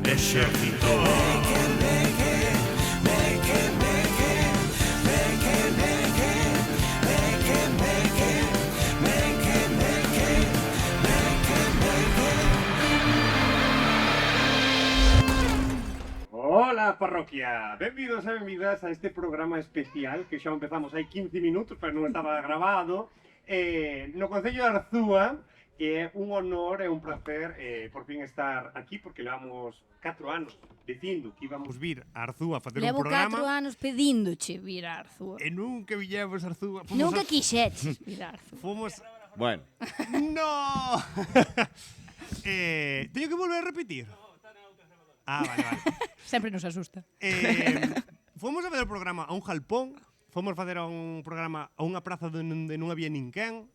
Exército. Hola parroquia, benvidos e benvidas a este programa especial que xa empezamos hai 15 minutos, pero non estaba grabado no Concello de Arzúa, e é un honor e un placer por fin estar aquí, porque levamos 4 anos dicindo que íbamos vir a Arzúa a facer un programa. Levo 4 anos pedíndoche vir a Arzúa. E nunca villemos a Arzúa. Nunca quixeches vir a Arzúa. Fomos... Bueno. No! Teño que volver a repetir. Ah, vale. Sempre nos asusta. Fomos a fazer o programa a un jalpón, fomos facer un programa a unha praza onde non había ninguén,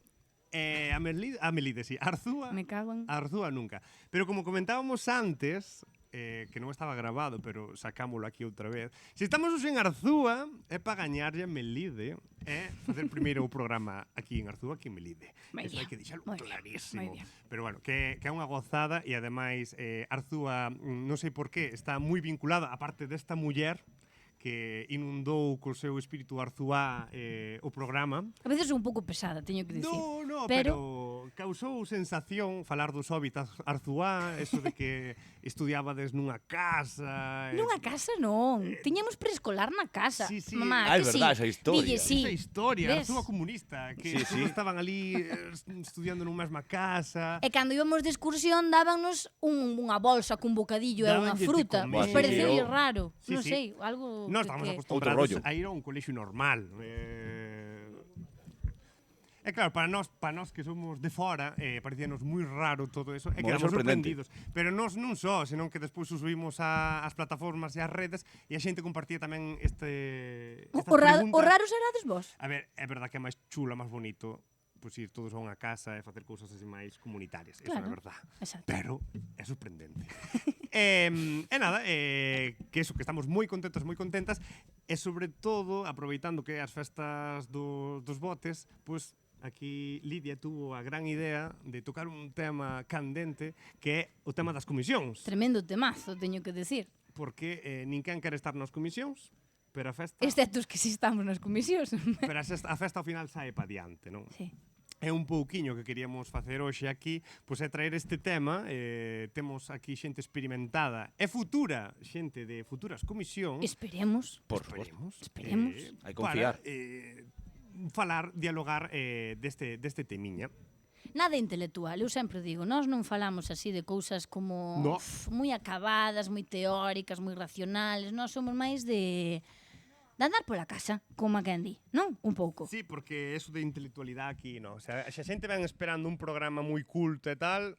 a Melide, sí, a Arzúa. Me cago en... A Arzúa nunca. Pero como comentábamos antes, que non estaba grabado, pero sacámoslo aquí outra vez, se estamos hoxe en Arzúa, é para gañarlle a Melide, facer primeiro o programa aquí en Arzúa que en Melide. Eso hai que deixalo clarísimo. Pero bueno, que é unha gozada, e ademais Arzúa, non sei por qué, está moi vinculada, aparte desta muller que inundou co seu espírito arzúa o programa. A veces é un pouco pesada, teño que dicir. No, pero causou sensación falar dos hábitats arzúa, eso de que estudiabades nunha casa. Nunha casa non, tiñamos preescolar na casa. Sí. Mamá, Ah, é que verdad, sí. esa historia. Dille, sí. Esa historia, ¿Ves? Arzúa comunista, que Sí. estaban ali estudiando nunha mesma casa. E cando íbamos de excursión dábanos unha bolsa cun bocadillo e unha Dábanlle de fruta. comer. Nos pareceulle Sí. raro. Sí, Non sí. sei, algo... Nós estamos que... acostumbrados Outro rollo. a ir a un colexio normal. É claro, para nós que somos de fora, parecíanos moi raro todo eso, e Moi quedamos sorprendente. sorprendidos. Pero nós non só, senón que despois o subimos ás plataformas e ás redes, e a xente compartía tamén estas O preguntas. raro serades vos? A ver, é verdad que é máis chulo, máis bonito, pois ir todos a unha casa e facer cousas así máis comunitarias, eso Claro. é verdad. Exacto. Pero é sorprendente. E nada, que eso, que estamos moi contentas, e sobre todo, aproveitando que as festas dos botes, pois aquí Lidia tuvo a gran idea de tocar un tema candente, que é o tema das comisións. Tremendo temazo, teño que decir. Porque ninguén quere estar nas comisións, pero a festa... Excepto os que si estamos nas comisións. Pero a festa ao final sae pa diante, non? Sí. É un pouquiño que queríamos facer hoxe aquí, pois é traer este tema. Temos aquí xente experimentada e futura, xente de futuras comisións. Esperemos. Por favor. Esperemos. Hai que confiar. Para dialogar deste temiña. Nada intelectual, eu sempre digo, nós non falamos así de cousas como No. moi acabadas, moi teóricas, moi racionales, nós somos máis de andar pola casa, como a quen di, non? Un pouco. Sí, porque eso de intelectualidade aquí, no. O sea, a xente ven esperando un programa moi culto e tal.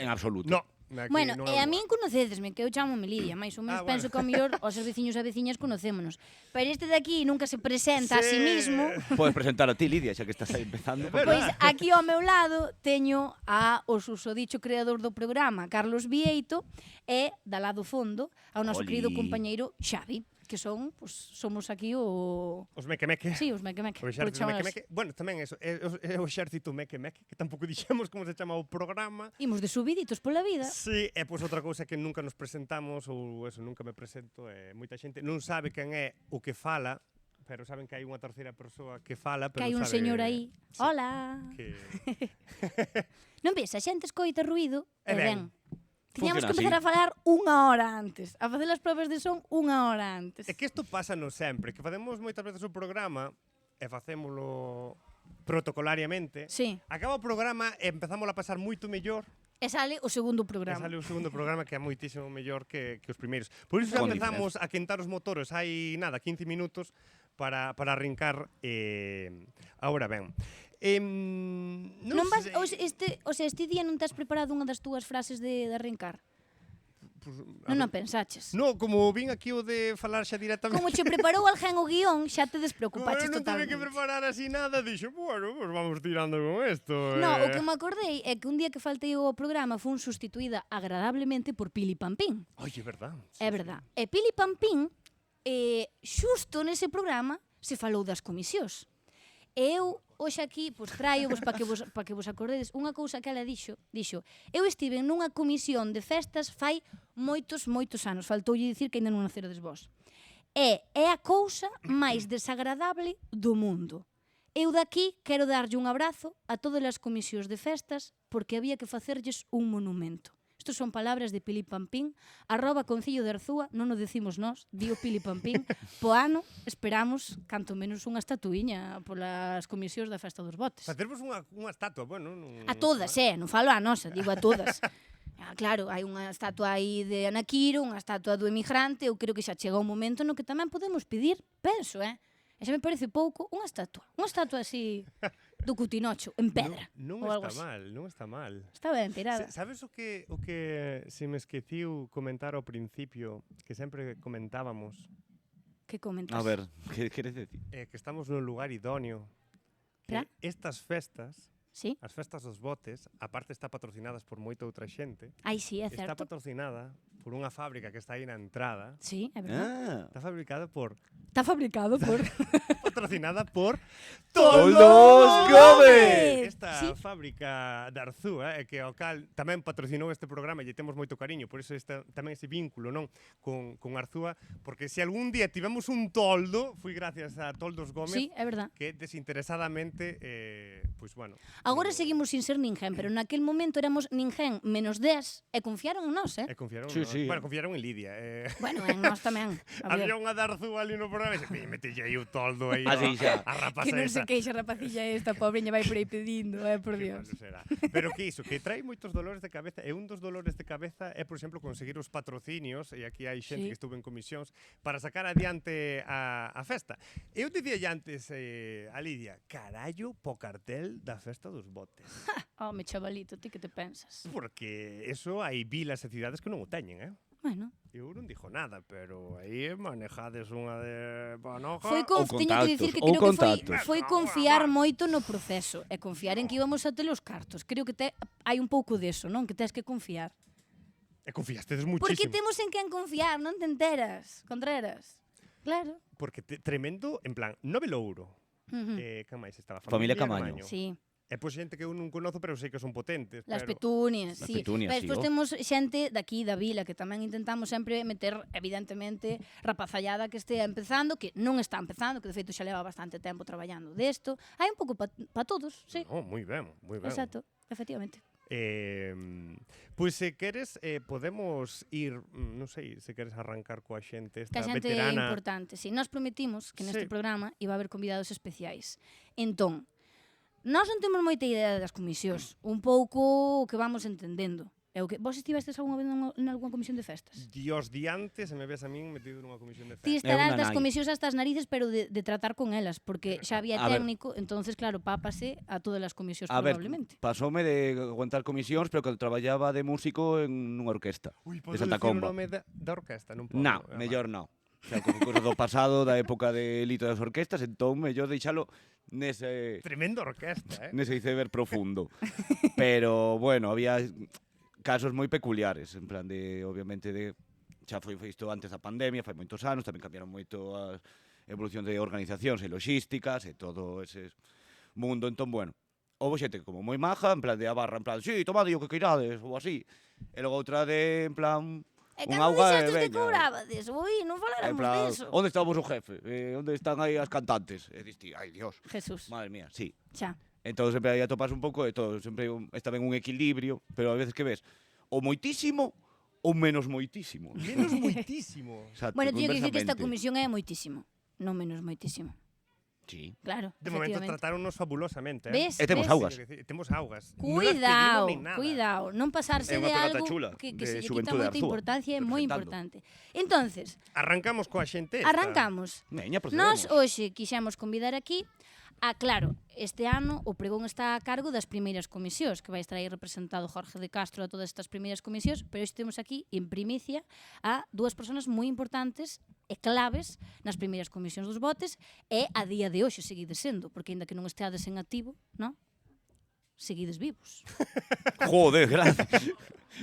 En absoluto. No. Aquí Bueno, non e é a o min conocedesme, que eu chamo-me Lidia, máis ou menos penso que ao mellor os seus veciños e veciñas conocémonos. Pero este de aquí nunca se presenta a sí mismo. Podes presentar a ti, Lidia, xa que estás aí empezando. Pero- Pois aquí ao meu lado teño o susodicho creador do programa, Carlos Vieito, e da lado fondo ao noso Oli. querido compañeiro Xavi, que somos aquí Os meque-meque. Sí, os meque-meque. O exército meque-meque. Bueno, tamén eso, é o exército meque-meque, que tampouco dixemos como se chama o programa. Imos de subiditos pola vida. Sí, e pois outra cousa que nunca nos presentamos, ou eso, nunca me presento, moita xente non sabe quen é o que fala, pero saben que hai unha terceira persoa que fala, pero Que hai un sabe... señor aí. Sí, Hola. que... Non ves, a xente escoita ruido e ben. Tiñamos que Funciona empezar a falar unha hora antes, a facer as probas de son unha hora antes. É que isto pasa non sempre, que facemos moitas veces o programa e facémolo protocolariamente. Sí. Acaba o programa e empezamos a pasar moito mellor. E sale o segundo E programa. sale o segundo programa que é moitísimo mellor que os primeiros. Por iso xa Con empezamos a quentar os motores hai nada, 15 minutos para arrincar. Ahora ben. Non vas, este día non tes preparado unha das túas frases de arrancar? Pues, Non a pensaches. No, como vin aquí o de falar xa directamente. Como che preparou alguén o guión, xa te despreocupaches non tive totalmente. que preparar así nada, dixo, bueno, pues vamos tirando con esto. No, o que me acordei é que un día que faltei ao programa fun sustituída agradablemente por Pili Pampín. Ai, é verdad. É verdad. E Pili Pampín, xusto nese programa, se falou das comisións. E eu, hoxe aquí, pois traio para que vos acordedes, unha cousa que ela dixo, eu estive nunha comisión de festas fai moitos anos, faltoulle dicir que ainda non naceredes vós. É a cousa máis desagradable do mundo. Eu daqui quero darlle un abrazo a todas as comisións de festas porque había que facerlles un monumento. Estos son palabras de Pili Pampín, @Concello de Arzúa, non o decimos nós, dio Pili Pampín. Po ano esperamos, canto menos, unha estatuiña polas comisións da Festa dos Botes. Facervos unha estatua, bueno... A todas, non falo a nosa, digo a todas. Claro, hai unha estatua aí de Ana Quiro, unha estatua do emigrante, eu creo que xa chega un momento no que tamén podemos pedir, penso, E xa me parece pouco, unha estatua así do Cutinocho, en pedra. Non ou algo está así. mal, non está mal. Está ben tirada. Sabes o que se me esqueciu comentar ao principio, que sempre comentábamos, Que comentas? A ver, que queres decir? que estamos nun lugar idóneo, que Pra? estas festas, Sí? as festas dos botes, aparte está patrocinadas por moita outra xente, Ai, sí, é está certo. patrocinada por unha fábrica que está aí na entrada, Sí, é verdade. está fabricada por... Está fabricado por... patrocinada por Toldos Gómez. Esta Sí. fábrica de Arzúa, que ao cal tamén patrocinou este programa e lle temos moito cariño, por iso tamén ese vínculo, non, con Arzúa, porque se algún día tivemos un toldo, foi gracias a Toldos Gómez, Sí, é verdade. que desinteresadamente, pois bueno. Agora seguimos sin ser ninguén, pero naquel momento éramos ninguén menos 10 e confiaron en nós, E confiaron, Sí, no, sí. Bueno, confiaron en Lidia. Bueno, en nós tamén. A ver, Había unha de Arzúa ali no programa e se metelle aí o toldo aí, Así xa. a rapaza que non esa. se queixa rapacilla esta, pobreña vai por aí pedindo, por Que Dios. malo será. Pero que iso, que trae moitos dolores de cabeza, e un dos dolores de cabeza é, por exemplo, conseguir os patrocinios, e aquí hai xente Sí. que estuvo en comisións, para sacar adiante a festa. Eu dicía ya antes a Lidia, carallo po cartel da Festa dos Botes. Home, chavalito, ti que te pensas? Porque eso hai vilas e cidades que non o teñen, Bueno, Eu non dixo nada, pero aí manejades unha de Panoja. foi Ou teño que dicir que contactos, ou creo que contactos. foi confiar moito no proceso e confiar en que íbamos a ter os cartos. Creo que hai un pouco deso, non? Que tes que confiar. E confiastedes Porque muchísimo. temos en quen confiar, non te enteras, Contreras. Claro. Porque tremendo, en plan, Nove Louro. Que máis estaba? Familia Camaño. Sí. É pois xente que eu non conozo, pero sei que son potentes. Las pero... petunias, Las sí. petunias, Pero despois sí, temos xente daqui da vila que tamén intentamos sempre meter, evidentemente, rapazallada que estea empezando, que non está empezando, que de feito xa leva bastante tempo traballando desto. Hai un pouco pa todos, sí. No, moi ben, moi ben. Exacto, efectivamente. Pois se queres, podemos ir, non sei, se queres arrancar coa xente Que esta a xente é veterana. importante. Si, nós prometimos que neste Sí. programa iba a haber convidados especiais. Entón, nós non temos moita idea das comisións, un pouco o que vamos entendendo. É o que vos estivestes algunha vez en algunha comisión de festas? Dios diante, se me ves a min metido nunha comisión de Ti festa. estarás unha das nai. comisións hasta as narices, pero de tratar con elas, porque xa había A ver. técnico, entonces claro, pápase a todas as comisións A ver, probablemente. pasoume de aguantar comisións, pero que traballaba de músico en unha orquesta. Ui, de podo Santa dicir o Comba. nome da orquesta, non podo. No, mellor non. O sea, como cousas do pasado, da época de elito das orquestas, entón mellor deixalo nese Tremenda orquesta, nese iceberg profundo. Pero, bueno, había casos moi peculiares, en plan de, obviamente, de xa foi isto antes da pandemia, fai moitos anos, tamén cambiaron moito a evolución de organizacións e logísticas e todo ese mundo, entón, bueno, houve xente como moi maja, en plan de a barra, en plan, sí, tomade o que queirades, ou así, e logo outra de, en plan, E un cando auga e dixestes que veña. cobrabades? Ui, non En faláramos plan, diso. onde está o vosso jefe? Onde están aí as cantantes? E diste, ai, Dios, Jesús, madre mía, sí. xa. Entón sempre aí atopas un pouco de todo, sempre está ben un equilibrio, pero a veces que ves o moitísimo ou menos moitísimo. Menos moitísimo. Exacto, Bueno, teño que dicir que esta conversamente. comisión é moitísimo, non menos moitísimo. Sí. Claro, De momento efectivamente. tratáronnos fabulosamente. Ves? E temos Ves? augas. Temos augas. Cuidado, Non as pedimos nin nada. cuidado, non pasarse É unha de pelota algo chula que de se lle quita Xuventude moita Arzúa, importancia, é moi representando. importante. Entonces, Arrancamos coa xente esta. arrancamos. Veña, Nós procedemos. hoxe quixemos convidar aquí claro, este ano o pregón está a cargo das primeiras comisións, que vai estar aí representado Jorge de Castro a todas estas primeiras comisións, pero hoxe temos aquí en primicia a dúas persoas moi importantes e claves nas primeiras comisións dos botes e a día de hoxe seguide sendo, porque aínda que non esteades en activo, non? seguides vivos. Joder, gracias.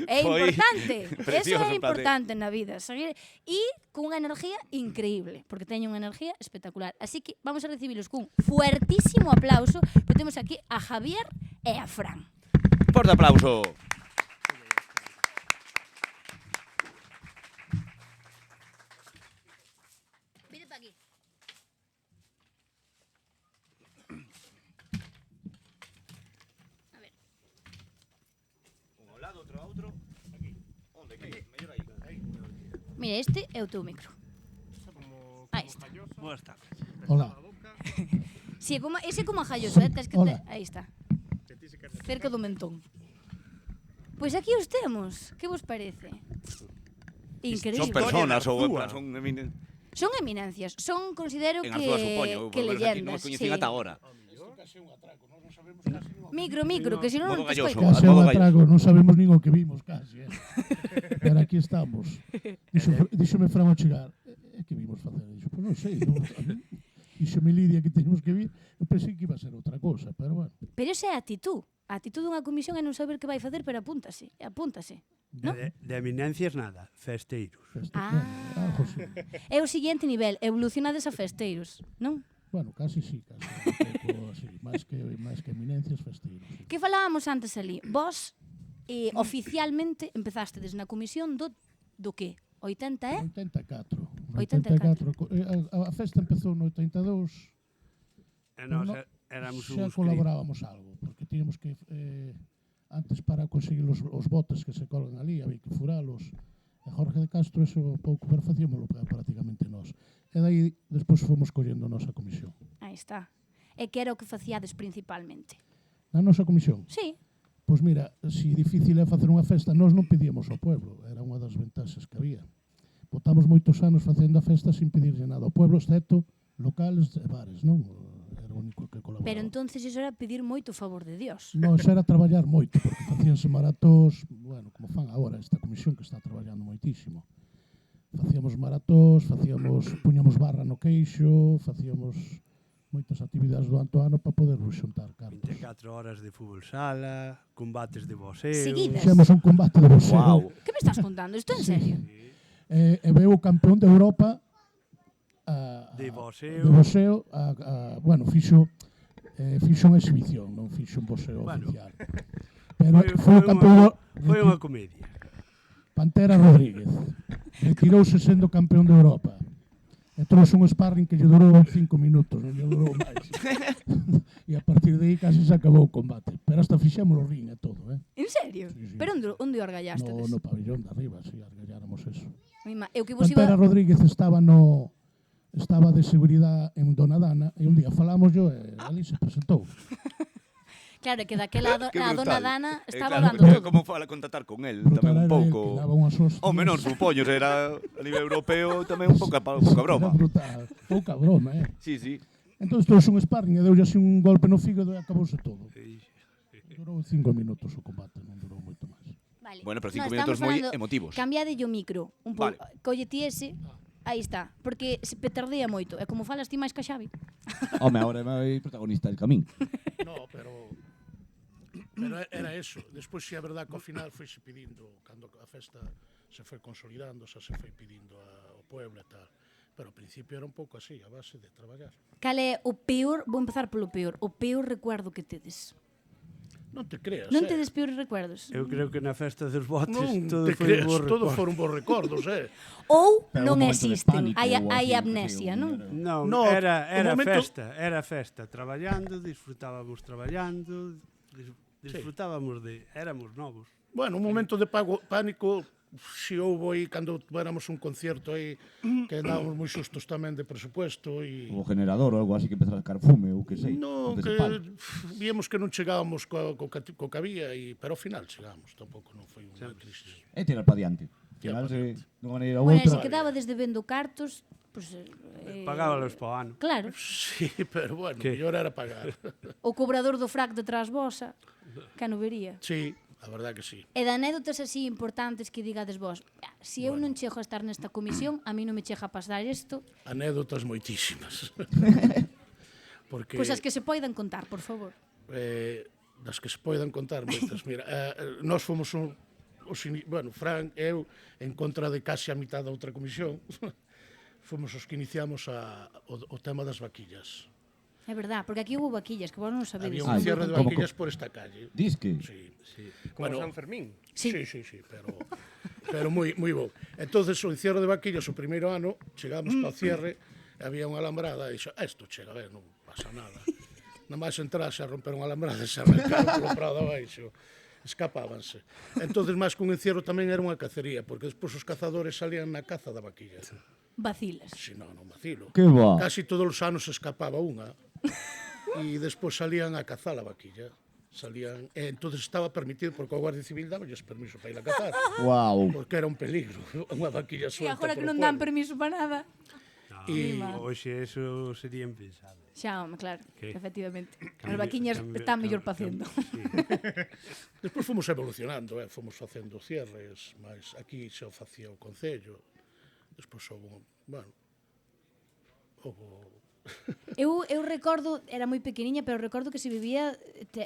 É Foi importante. Eso precioso, é en plan de- importante na vida. Seguir e con unha energía increíble, porque teñen unha energía espectacular. Así que vamos a recibilos cun fuertísimo aplauso, porque temos aquí a Javier e a Fran. Forte aplauso. Vide pa aquí. A ver. Un ao lado, outro a outro. Aquí. Onde? Aquí. Mellor aí. Mira, este é o teu micro. Ahí está. Boas tardes. Hola. Si, ese como a Jalloso, tes que Hola. aí está. Cerca do mentón. Pois aquí os temos. Que vos parece? Increíble. Son personas ou en Arzúa. plan, son eminen... Son eminencias, son considero En que Arzúa, supoño, que por veres aquí, leyendas. non coñecín ata agora. Micro, que si non Modo te galloso. escoito. Case é modo un gallo. atrago, non sabemos nin o que vimos case. Pero aquí estamos. Díxome Fran ao chegar. Que vimos facer? Dixo, pois non sei. Díxome Lidia que teñemos que vir. Eu pensei que iba a ser outra cousa, pero bueno. Pero esa é a actitud. A actitud dunha comisión é non saber que vai facer, pero apúntase. Apúntase. ¿No? De eminencias nada, festeiros. Algo así. É o seguinte nivel, evolucionades a festeiros, non? Bueno, casi sí, casi. Un pouco así. Máis que eminencias, festeiros. Sí. Que falábamos antes ali? Vos oficialmente empezastedes na comisión do que? 80 é? 84. 84. A festa empezou no 82. E nós No, éramos xa uns colaborábamos algo, porque tíamos que antes para conseguir os botes que se colgan ali, había que furalos. E Jorge de Castro eso pouco, pero facíamoslo prácticamente nós. E daí despois fomos collendo a nosa comisión. Aí está. E que era o que facíades principalmente? Na nosa comisión, Sí. pois mira, si difícil é facer unha festa, nós non pedíamos ao pueblo, era unha das ventaxes que había. Botamos moitos anos facendo a festa sin pedirlle nada ao pueblo, excepto locales e bares, non? Era o único que colaboraba. Pero entonces iso era pedir moito favor de Dios. Non, xa era traballar moito, porque facíanse maratós, bueno, como fan agora esta comisión que está traballando moitísimo. Facíamos maratós, puñamos barra no queixo, facíamos moitas actividades durante o ano para poder xuntar cartos. 24 horas de fútbol sala, combates de boxeo. Seguidas. Fixemos un combate de boxeo. Wow. Que me estás contando? Isto en serio? E veu o campeón de Europa De de boxeo. boxeo bueno, fixo unha exhibición, non fixo un boxeo Bueno. oficial. Pero foi o campeón Foi unha comedia. Pantera Rodríguez. Retirouse sendo campeón de Europa. E trouxe un sparring que lle durou 5 minutos, non lle durou máis. E a partir de aí casi se acabou o combate. Pero hasta fixemos o ring e todo, En serio? Sí, sí. Pero onde o argallastedes? No pabellón de arriba, si, argalláramos eso. Eu que vos iba... Pantera Rodríguez estaba de seguridade en Donadana e un día falamos yo e ali se presentou. Claro, que daquela Qué a dona brutal. Dana estaba Claro, dando todo. como fala contactar con el Brutal tamén un era el pouco. que daba unhas hostias. O menor, supoño, era a nivel europeo tamén un pouca broma. Era brutal, pouca broma, Sí, sí. Entón trouxe un sparring e deulle así un golpe no fígado e acabouse todo. Durou 5 minutos o combate, non durou moito máis. Vale. Bueno, pero No, 5 minutos estamos moi falando- emotivos. Cambiade o micro un pouco. Vale. Colleti ese. Aí está, porque se petardea moito. E como falas ti máis que a Xavi. Home, ahora é protagonista del camín. No, pero era eso. Despois, si é verdad que ao final foise pedindo, cando a festa se foi consolidando, xa se foi pedindo ao pueblo e tal. Pero ao principio era un pouco así, a base de traballar. Cal é o peor, vou empezar polo peor, o peor recuerdo que tedes? Non te creas, Non tedes peores recuerdos? Eu creo que na festa dos botes Non todo te foi creas, bo todos recordo. foron bons recordos, Ou Pero non un momento de existen, pánico hai ou así, amnesia, que non? Non, No, era o momento- festa, traballando, disfrutábamos traballando, disfrutábamos éramos novos. Bueno, un momento de pánico, si houve aí, cando tuéramos un concierto aí, que andábamos moi xustos tamén de presupuesto e... O generador ou algo así que empezar a sacar fume ou que sei. No, o que desempalo. víamos que non chegábamos co que había, pero ao final chegábamos, tampouco non foi unha crisis. É tirar para diante. Tirar Final pa se, dunha maneira ou Bueno, outra. se quedaba desde vendo cartos, pues, Pagábalos po ano. Claro, Sí, pero bueno, Que? mellor era pagar. o cobrador do frac detrás vosa, que non vería. Sí, a verdad que sí. E de anécdotas así importantes que digades vos, se eu non chego a estar nesta comisión, a mí non me chega a pasar isto, Anécdotas moitísimas. Porque cousas que se poidan contar, por favor. das que se poidan contar moitas. Mira, nós fomos bueno, Fran, eu, en contra de case a mitad da outra comisión, fomos os que iniciamos o tema das vaquillas. É verdad, porque aquí hubo vaquillas, que vos non sabedes. Había un cierre de como vaquillas por esta calle. Disque. Sí. Como Bueno, San Fermín. Sí. Sí, pero moi bo. Entonces, o encierro de vaquillas, o primeiro ano, chegamos para o cierre, había unha alambrada, e dixo, isto chega, non pasa nada. Nada máis entrase a romper unha alambrada e se arrancaron polo prado abaixo. Escapábanse. Entonces, máis que un encierro tamén era unha cacería, porque despois os cazadores salían na caza da vaquilla. Vacilas. Si non vacilo. Que va. Casi todos os anos escapaba unha e despois salían a cazar a vaquilla. Salían, e entonces estaba permitido porque o Guardia Civil daballes permiso para ir a cazar. Wow. Porque era un peligro, unha vaquilla E suelta agora que polo non dan pueblo. permiso para nada. E Hoxe eso sería impensable. Xa, home, claro, Que? efectivamente. As Cambio- vaquiñas cambio- están mellor cambio- facendo. Sí. despois fomos evolucionando, fomos facendo cierres, mas aquí xa o facía o Concello. Despois houve, bueno, Eu recordo, era moi pequeniña, pero recordo que se vivía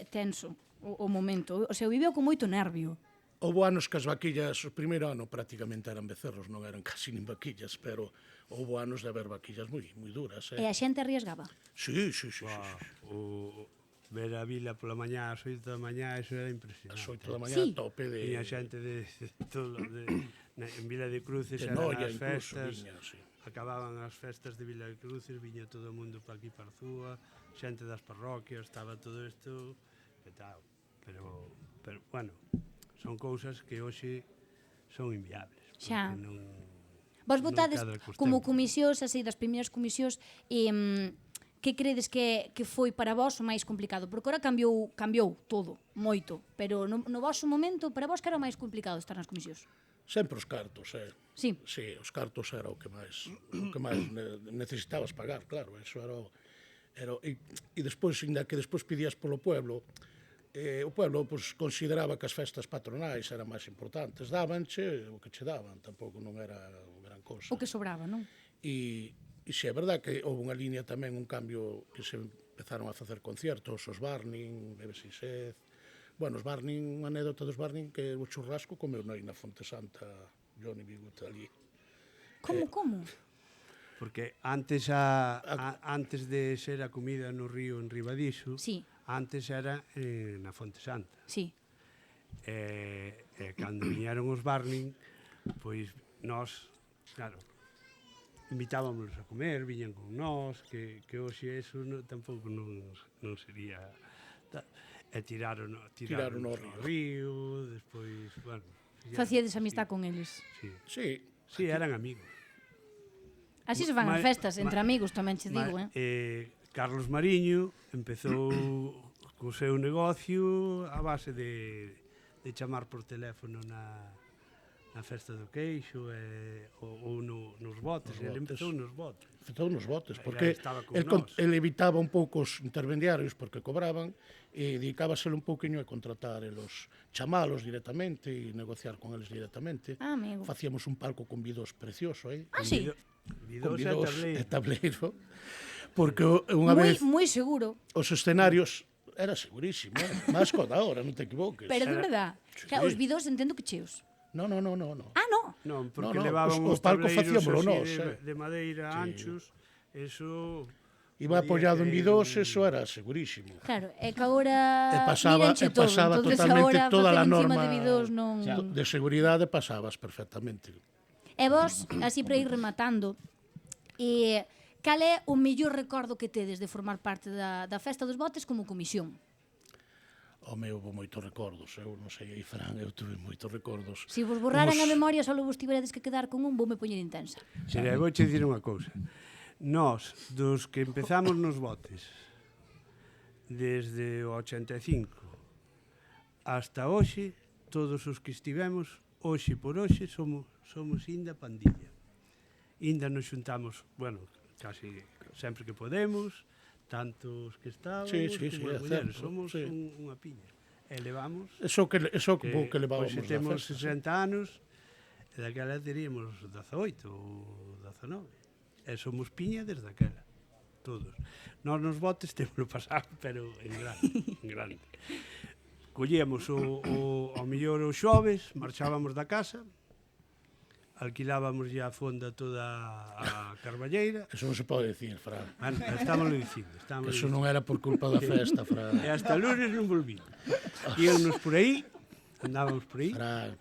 tenso o momento. O sea, eu vivía con moito nervio. houve anos que as vaquillas, o primeiro ano prácticamente eran becerros, non eran casi nin vaquillas, pero houve anos de haber vaquillas moi duras. E a xente arriesgaba. Sí. Ver a vila pola mañá, ás 8 da mañá, eso era impresionante. As 8 da mañá, Sí. tope de... Viña xente de todo, en Vila de Cruces, de eran Noia, as incluso, festas, viña, sí. acababan as festas de Vila de Cruces, viña todo o mundo para aquí, para Arzúa, xente das parroquias, estaba todo isto, e tal. Pero, bueno, son cousas que hoxe son inviables. Xa. Porque non, Vos non votades cadra cos como tempos. comisións, así, das primeiras comisións, que credes que foi para vos o máis complicado? Porque agora cambiou todo, moito, pero no vosso momento, para vos que era o máis complicado estar nas comisións? Sempre os cartos, Sí. Sí, os cartos era o que máis necesitabas pagar, claro, eso era e despois, ainda que despois pedías polo pueblo, o pueblo pues, consideraba que as festas patronais eran máis importantes, dábanche o que che daban, tampouco non era gran cousa. O que sobraba, non? E se é verdad que houve unha línea tamén, un cambio que se empezaron a facer conciertos, os Barning, BBC, bueno, os Barning, unha anécdota dos Barning que o churrasco comeu na Fonte Santa, Johnny B. Good ali. Como? Porque antes antes de ser a comida no río en Ribadiso, Sí. antes era na Fonte Santa. Sí. E cando viñeron os Barning, pois nós, claro, invitábamos a comer, viñan con nós, que hoxe eso tampouco non sería... E tiraron ao río, despois, bueno... Facíades amistad con eles. Sí, Sí, eran amigos. Así se van as festas, entre amigos tamén che digo, Carlos Mariño empezou co seu negocio a base de chamar por teléfono na festa do queixo ou nos botes. Ele empezou nos botes. Empezou nos botes, porque estaba con el evitaba un pouco os intermediarios porque cobraban e dedicábasele un pouquiño a contratar elos, chamalos directamente e negociar con eles directamente. Ah, amigo. Facíamos un palco con vidós precioso, Ah, sí. con Vidós vidós e e tableiro. porque unha vez Moi seguro. os escenarios era segurísimo, máis co da hora, non te equivoques. Pero de verdad. Claro, os vídeos entendo que cheos. No. Ah, no. Non, porque No, levaban os os palcos tableiros facíamolo así nós, de madeira anchos, eso... Iba apoiado en vidós, eso era segurísimo. Claro, é que agora pasaba todo. Entonces totalmente agora toda a facer encima norma de vídeos non... de seguridade pasabas perfectamente. E vos, así para ir rematando, cal é o mellor recordo que tedes de formar parte da Festa dos Botes como comisión? Home, houve moitos recordos, eu non sei, aí Fran, eu tuve moitos recordos. Se vos borraran a memoria, só vos tiveredes que quedar con un, voume poñer intensa. Sería, vou che dicir unha cousa. Nós, dos que empezamos nos botes, desde o 85 hasta hoxe, todos os que estivemos, hoxe por hoxe, somos inda pandilla. Inda nos xuntamos, bueno, casi sempre que podemos, tanto os que estamos, Sí, como é as mulleres, certo, somos sí. unha piña. E levamos Eso que levábamos hoxe na temos festa. 60 anos, e daquela teríamos 18 ou 19. E somos piña desde aquela. todos. Nós nos botes temos pasado, pero en grande. Collíamos ao mellor os xoves, marchábamos da casa, alquilábamos a fonda toda a Carballeira. Eso non se pode dicir, Fran. Bueno, estámoslo dicindo. Eso non era por culpa da festa, Fran. E hasta lunes non volví. Íamos por aí, andábamos por aí, Fran.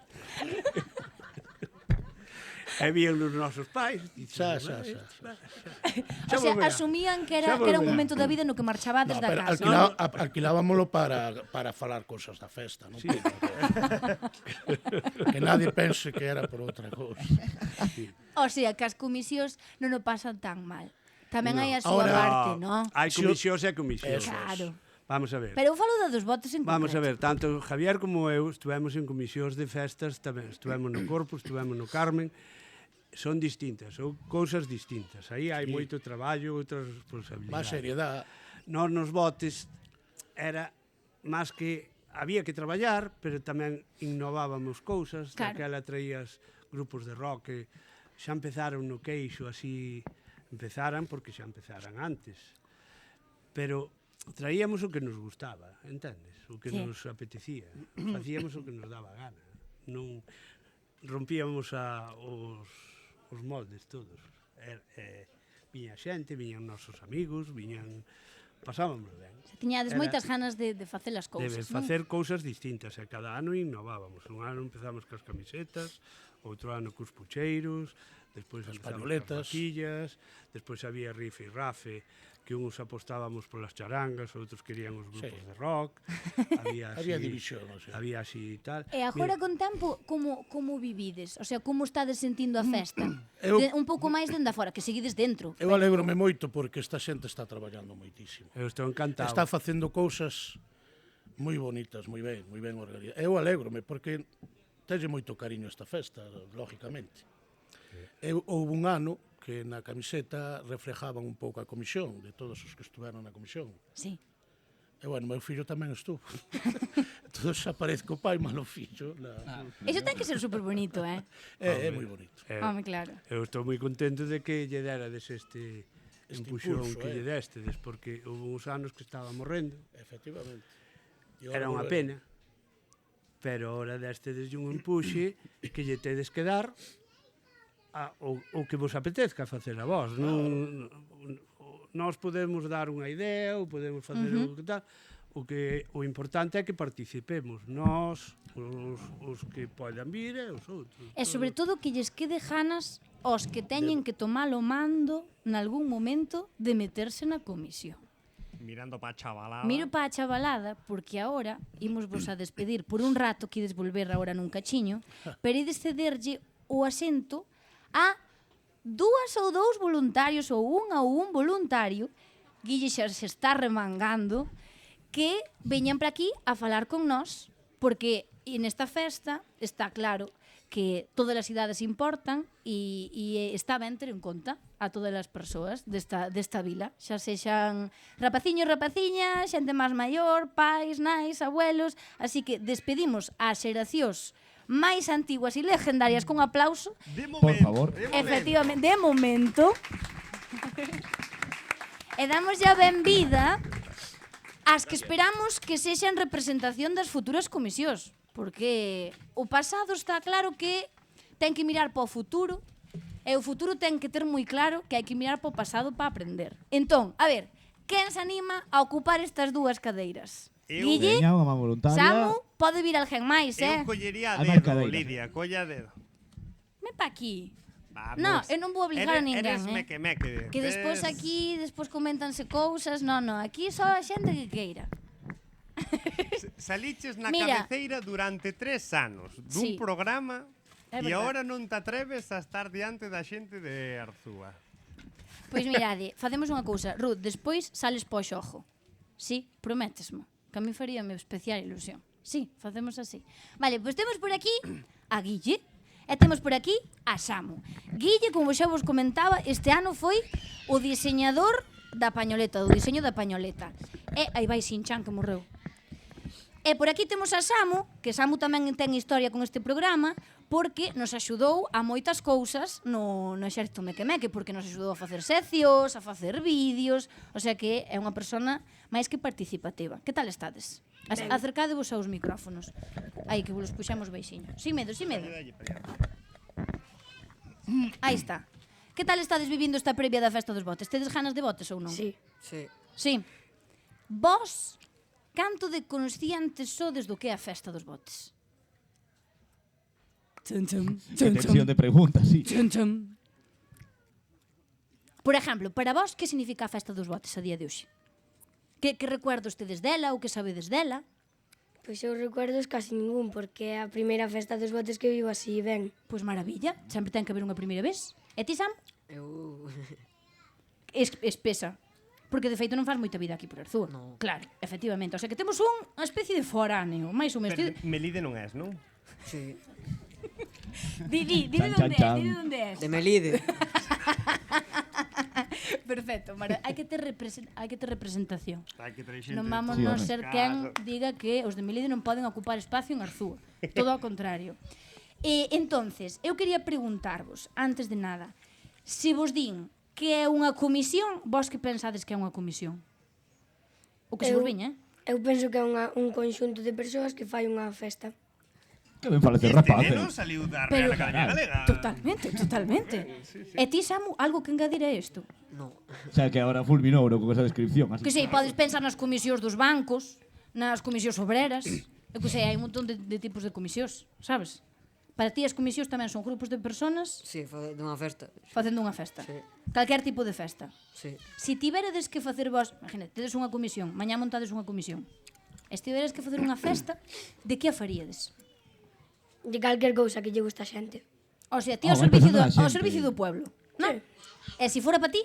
e vían os nosos pais. Xa. O sea, asumían que era un momento da vida no que marchabades No, da pero casa. alquilábamolo para falar cosas da festa, non? Sí. Que nadie pense que era por outra cousa. O sea, que as comisións non o pasan tan mal. Tamén hai a súa Ahora- parte, non? Hai comisións e comisións. Claro. Vamos a ver. Pero eu falo da dos votos en Vamos a concreto. ver, tanto Javier como eu estuvemos en comisións de festas, tamén estuvemos no Corpus, estuvemos no Carmen, son distintas, son cousas distintas. Aí hai moito traballo, outras responsabilidades. Má seriedade. Nós nos botes era máis que había que traballar, pero tamén innovábamos cousas, Claro. daquela traías grupos de rock que xa empezaron no queixo, así empezaran porque xa empezaran antes. Pero traíamos o que nos gustaba, entendes? O que Sí. nos apetecía. Facíamos o que nos daba gana. Non rompíamos os moldes todos. Viña xente, viñan nosos amigos, pasábamos ben. Tiñades Era- moitas ganas de facer as cousas, Debes non? facer cousas distintas e cada ano innovábamos. Un ano empezamos cas camisetas, outro ano cos pucheiros, despois As empezamos pañoletas. cas vaquillas, despois había rife e rafe, que uns apostábamos polas charangas, outros querían os grupos Sí. de rock. Había Había división, o sea. Había así e tal. E agora con tempo, como vivides? O sea, como estades sentindo a festa? Eu- Un pouco máis dende afora, que seguides dentro. Eu alégrome moito porque esta xente está traballando moitísimo. Eu estou encantado. Está facendo cousas moi bonitas, moi ben organizadas. Eu alégrome porque tenlle moito cariño esta festa, lógicamente. Houve un ano que na camiseta reflejaban un pouco a comisión de todos os que estuveron na comisión. Sí. E bueno, meu fillo tamén estuvo. Todo xa parece que o pai malo fillo. Eso ten que ser super bonito, eh? É moi bonito. Home, claro. Eu estou moi contento de que lle derades este empuxón impulso, que lle destedes, porque houve uns anos que estaba morrendo. Efectivamente. Era unha pena, pero ahora destedes un empuxe que lle tedes que dar o que vos apetezca facer a vos. Nós podemos dar unha idea ou podemos facer o que tal, o importante é que participemos nós, os que podan vir e os outros. E sobre todo que lles quede ganas aos que teñen que tomar o mando nalgún momento de meterse na comisión. Mirando pa chavalada. Miro pa a chavalada, porque agora imos vos a despedir por un rato, que ides volver agora nun cachiño, pero ides cederlle o asento a 2 ou 2 voluntarios ou un voluntario, Guille xa se está remangando, que veñan para aquí a falar con nós, porque nesta festa está claro que todas as idades importan e está ben ter en conta a todas as persoas desta vila, xa sexan rapaciños, rapaciñas, xente máis maior, pais, nais, abuelos, así que despedimos as xeracións máis antiguas e legendarias con aplauso. De Por favor. Efectivamente, de momento. E damos ya benvida ás que esperamos que sexan representación das futuras comisións, porque o pasado está claro que ten que mirar para o futuro, e o futuro ten que ter moi claro que hai que mirar para o pasado para aprender. Entón, a ver, quen se anima a ocupar estas 2 cadeiras? Eu. Guille, Veña, unha voluntaria. Samu, pode vir alguén máis, Eu collería a Hai máis dedo, cadeira. Lidia, colla a dedo. Ven pa aquí. Vamos. No, eu non vou obligar a ninguén, Eres meque. Que despois aquí, despois comentanse cousas, no, aquí só a xente que queira. Saliches na Mira. cabeceira durante 3 anos Sí. dun programa É e verdad. agora non te atreves a estar diante da xente de Arzúa. Pois mirade, facemos unha cousa. Ruth, despois sales po xogo. Sí, prométesmo. Que a mí faríame especial ilusión. Sí, facemos así. Vale, pois temos por aquí a Guille e temos por aquí a Samu. Guille, como xa vos comentaba, este ano foi o diseñador da pañoleta, do diseño da pañoleta. E aí vai Sinchan que morreu. E por aquí temos a Samu, que Samu tamén ten historia con este programa, porque nos axudou a moitas cousas no exército mequemeque, porque nos axudou a facer seccións, a facer vídeos, o sea que é unha persona máis que participativa. Que tal estades? Acercadevos aos micrófonos. Aí, que vos puxamos beixiño. Sin medo, sin medo. Aí está. Que tal estades vivindo esta previa da festa dos botes? Tedes ganas de botes ou non? Sí. Sí. Sí. Vos, canto de conscientes sodes do que é a festa dos botes? Chum, chum, Que tensión de preguntas, sí. chum, chum. Por exemplo, para vos, que significa a festa dos botes a día de hoxe? Que recuerdos tedes dela ou que sabedes dela? Pois eu recuerdos casi ningún, porque é a primeira festa dos botes que vivo así ben. Pois maravilla, sempre ten que haber unha primeira vez. E ti, Sam? Eu... Espesa. Porque de feito non faz moita vida aquí por Arzúa. No. Claro, efectivamente. O sea que temos unha especie de foráneo, máis ou menos. Pero Melide non és, non? Sí. Di Chan, de onde chan, é, di chan. de onde é. De Melide. Perfecto, hai que ter representación. Hai que traer xente Non de vamos Sí, non home. ser quen diga que os de Melide non poden ocupar espacio en Arzúa. Todo ao contrario. Entonces, eu quería preguntarvos, antes de nada, se vos din que é unha comisión, vos que pensades que é unha comisión? O que se vos viña, Eu penso que é un conxunto de persoas que fai unha festa. Que ben parece Este rapaz, neno saliu da Real Academia Galega. Totalmente. E ti, Samu, algo que engadir a isto? No. O sea, que agora fulminou con esa descripción. Así. Que sei, podes pensar nas comisións dos bancos, nas comisións obreras, eu que sei, hai un montón de tipos de comisións, sabes? Para ti as comisións tamén son grupos de personas Sí, dunha festa. facendo unha festa. Sí. Calquer tipo de festa. Sí. Se tiveredes que facer vos, imagínate, tedes unha comisión, mañá montades unha comisión. E se tiveredes que facer unha festa, de que a faríades? De calquer cousa que lle gusta a xente. O sea, ti Ah, ao vai servicio, pensando na ao xente. servicio do pueblo, non? Sí. E se fora para ti?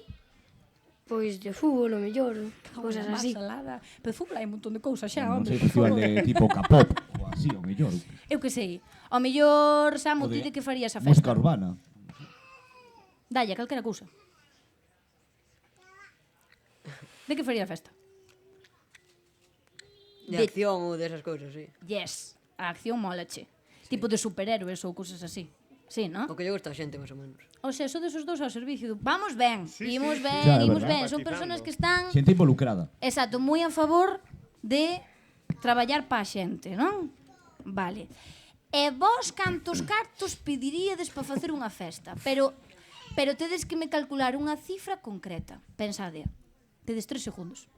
Pois de fútbol, o mellor, cousas Unha así. salada. Pero fútbol hai un montón de cousas xa, Non hombre. sei, festival de tipo K-pop ou así, o mellor. Eu que sei. Ao mellor, Samu, O ti de de que farías a Música festa? urbana. Dalle, calquera cousa. De que faría a festa? De De- acción ou desas cousas, sí. Yes, a acción molache. Tipo de superhéroes ou cousas así. Sí, ¿no? O que lle gusta a xente, máis ou menos. O sea, son desos dous ao servicio do... Vamos ben, imos ben, Xa, é imos verdad. ben. Son personas que están, Xente involucrada. exacto, moi a favor de traballar pa xente, non? Vale. E vos cantos cartos pediríades para facer unha festa? Pero tedes que me calcular unha cifra concreta. Pensade. Tedes 3 segundos.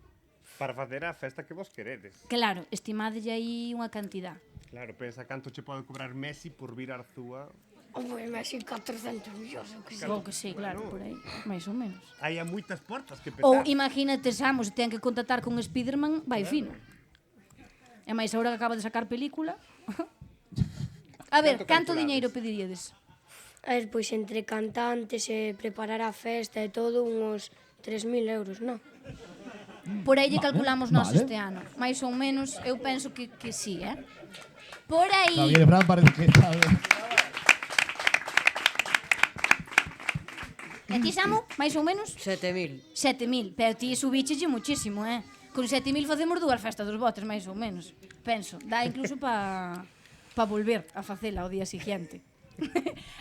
Para facer a festa que vos queredes. Claro, estimadelle aí unha cantidad. Claro, pensa canto che pode cobrar Messi por vir a Arzúa. Pois Messi 400 millóns, eu que sei. O que sei, claro, por aí, máis ou menos. Hai a moitas portas que petar. Ou imagínate, Samu, se ten que contactar con Spiderman, vai fino. E máis agora que acaba de sacar película. A ver, canto calculades? diñeiro pediríades? A ver, pois entre cantantes e preparar a festa e todo, uns 3.000 euros, non? Por aí lle calculamos nós vale. este ano. Mais ou menos, eu penso que sí, Por aí. Javier Fran parece que sabe. E ti, Samu, máis ou menos? 7.000. 7.000, pero ti subichelle muchísimo, Con 7.000 facemos 2 festas dos botes, máis ou menos. Penso, dá incluso pa volver a facela ao día siguiente.